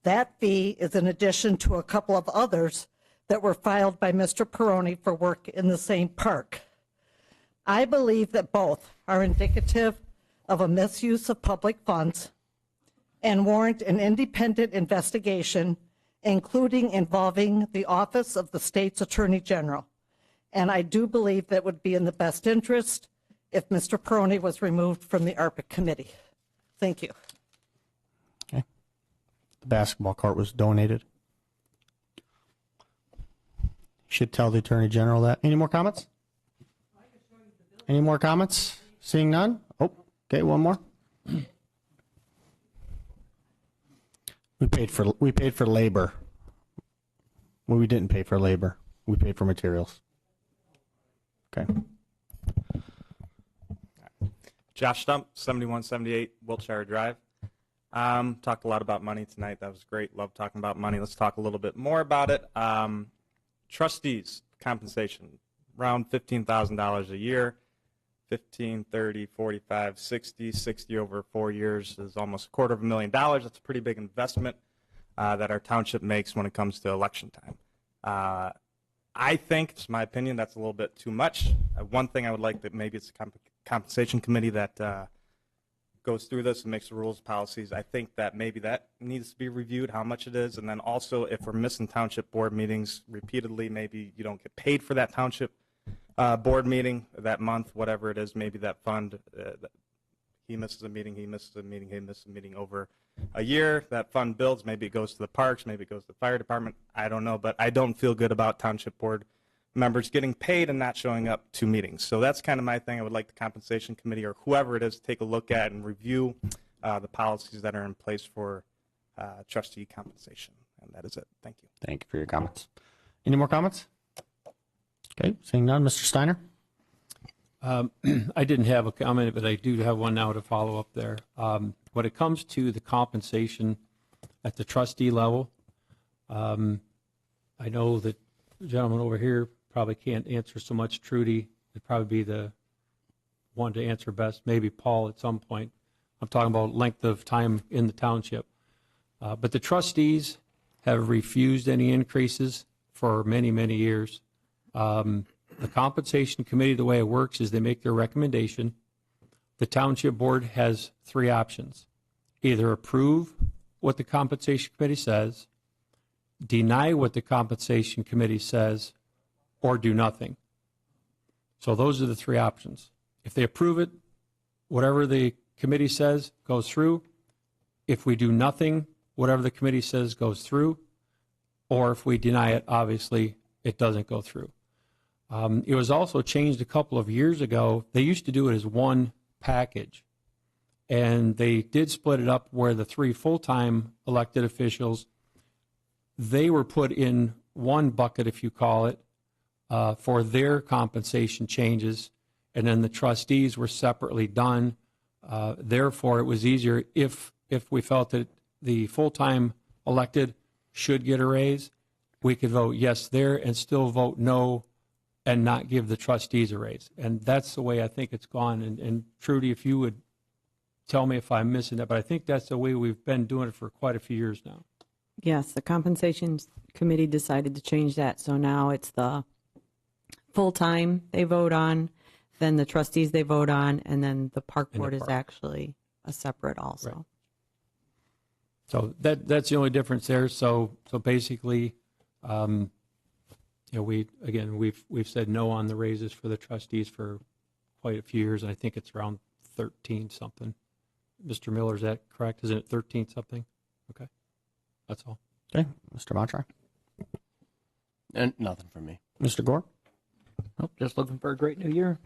That fee is in addition to a couple of others that were filed by Mr. Peroni for work in the same park. I believe that both are indicative of a misuse of public funds and warrant an independent investigation, including involving the Office of the State's Attorney General. And I do believe that would be in the best interest if Mr. Peroni was removed from the ARPA committee. Thank you. Okay. The basketball court was donated. Should tell the Attorney General that. Any more comments? Any more comments? Seeing none? Oh, okay, one more. We paid for labor. Well, we didn't pay for labor. We paid for materials. Okay. Josh Stump, 7178 Wiltshire Drive. Talked a lot about money tonight. That was great. Love talking about money. Let's talk a little bit more about it. Trustees compensation, around $15,000 a year. 15, 30, 45, 60. 60 over 4 years is almost $250,000. That's a pretty big investment that our township makes when it comes to election time. I think, it's my opinion, that's a little bit too much. One thing I would like that maybe it's a compensation committee that goes through this and makes the rules, policies. I think that maybe that needs to be reviewed, how much it is, and then also if we're missing township board meetings repeatedly, maybe you don't get paid for that township board meeting that month, whatever it is, maybe that fund, he misses a meeting, he misses a meeting, he misses a meeting over a year, that fund builds, maybe it goes to the parks, maybe it goes to the fire department, I don't know, but I don't feel good about township board members getting paid and not showing up to meetings. So that's kind of my thing. I would like the compensation committee or whoever it is to take a look at and review the policies that are in place for trustee compensation. And that is it. Thank you. Thank you for your comments. Any more comments? Okay, seeing none. Mr. Steiner? I didn't have a comment, but I do have one now to follow up there. When it comes to the compensation at the trustee level, I know that the gentleman over here probably can't answer so much. Trudy would probably be the one to answer best, maybe Paul at some point. I'm talking about length of time in the township. But the trustees have refused any increases for many, many years. The compensation committee, the way it works is they make their recommendation. The township board has three options: either approve what the compensation committee says, deny what the compensation committee says, or do nothing. So those are the three options. If they approve it, whatever the committee says goes through. If we do nothing, whatever the committee says goes through. Or if we deny it, obviously it doesn't go through. It was also changed a couple of years ago. They used to do it as one package. And they did split it up where the three full-time elected officials, they were put in one bucket, if you call it, for their compensation changes, and then the trustees were separately done. Therefore, it was easier if we felt that the full-time elected should get a raise, we could vote yes there and still vote no and not give the trustees a raise. And that's the way I think it's gone. And Trudy, if you would tell me if I'm missing that, but I think that's the way we've been doing it for quite a few years now. Yes, the compensation committee decided to change that. So now it's the full-time they vote on, then the trustees they vote on, and then the park board is actually a separate also. Right. So that's the only difference there. So basically, we've said no on the raises for the trustees for quite a few years, and I think it's around 13 something Mr. Miller, is that correct? Isn't it 13 something? Okay. That's all. Okay, Mr. Montry. And nothing from me. Mr. Gore. Nope, just looking for a great new year.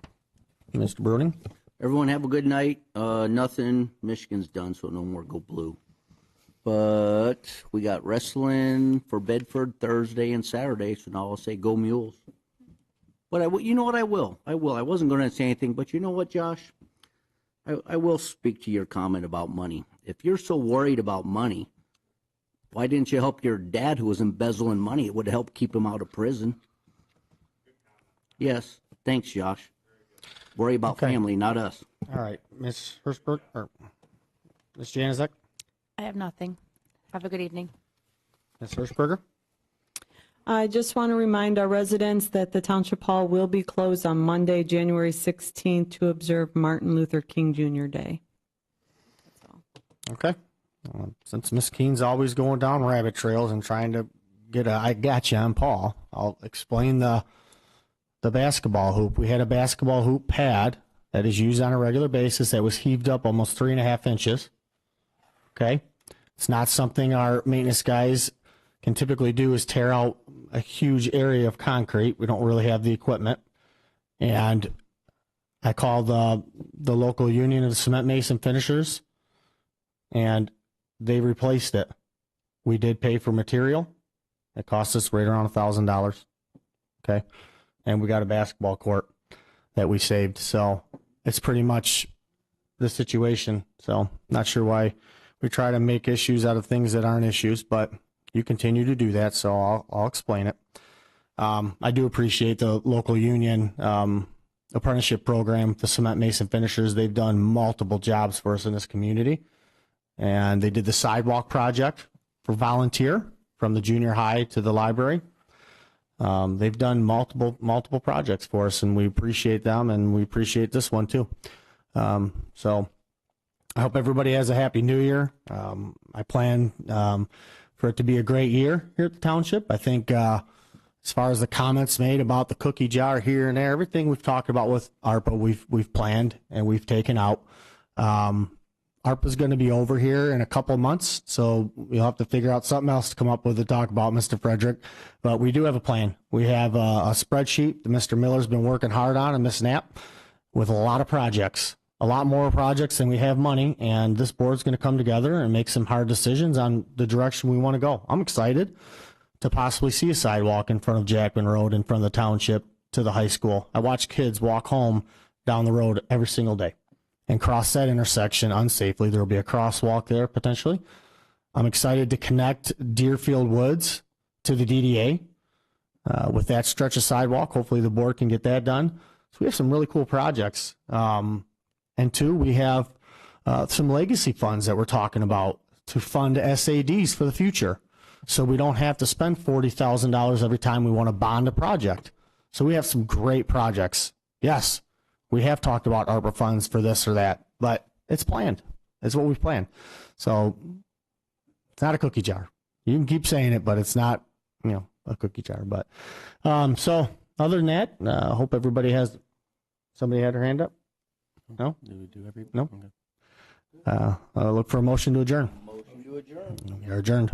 Mr. Bruning. Everyone have a good night. Nothing. Michigan's done, so no more Go Blue. But we got wrestling for Bedford Thursday and Saturday, so now I'll say Go Mules. But you know what? I will. I wasn't going to say anything, but you know what, Josh? I will speak to your comment about money. If you're so worried about money, why didn't you help your dad who was embezzling money? It would help keep him out of prison. Yes. Thanks, Josh. Worry about family, not us. All right, Ms. Hirschberg, or Ms. Janizek, I have nothing. Have a good evening. Ms. Hirschberger. I just want to remind our residents that the Township Hall will be closed on Monday, January 16th to observe Martin Luther King Jr. Day. That's all. Okay. Since Ms. Keene's always going down rabbit trails and trying to get I gotcha on Paul, I'll explain the basketball hoop. We had a basketball hoop pad that is used on a regular basis that was heaved up almost 3.5 inches. Okay. It's not something our maintenance guys can typically do, is tear out a huge area of concrete. We don't really have the equipment. And I called the local union of cement mason finishers, and they replaced it. We did pay for material. It cost us right around $1,000. Okay. And we got a basketball court that we saved. So it's pretty much the situation. So not sure why we try to make issues out of things that aren't issues, but you continue to do that. So I'll explain it. I do appreciate the local union apprenticeship program, the cement mason finishers. They've done multiple jobs for us in this community. And they did the sidewalk project for volunteer from the junior high to the library. They've done multiple projects for us, and we appreciate them, and we appreciate this one too. So I hope everybody has a happy new year. I plan for it to be a great year here at the township. I think as far as the comments made about the cookie jar here and there, everything we've talked about with ARPA, we've planned and we've taken out. ARPA's going to be over here in a couple months, so we'll have to figure out something else to come up with to talk about, Mr. Frederick. But we do have a plan. We have a spreadsheet that Mr. Miller's been working hard on, and Ms. Knapp, with a lot of projects, a lot more projects than we have money, and this board's going to come together and make some hard decisions on the direction we want to go. I'm excited to possibly see a sidewalk in front of Jackman Road, in front of the township to the high school. I watch kids walk home down the road every single day and cross that intersection unsafely. There will be a crosswalk there potentially. I'm excited to connect Deerfield Woods to the DDA with that stretch of sidewalk. Hopefully the board can get that done. So we have some really cool projects. And two, we have some legacy funds that we're talking about to fund SADs for the future. So we don't have to spend $40,000 every time we want to bond a project. So we have some great projects. Yes, we have talked about ARPA funds for this or that, but it's planned. It's what we've planned. So it's not a cookie jar. You can keep saying it, but it's not, a cookie jar. But so other than that, I hope everybody has. Somebody had their hand up? No? Do we do every? No. I'll look for a motion to adjourn. Motion to adjourn. We are adjourned.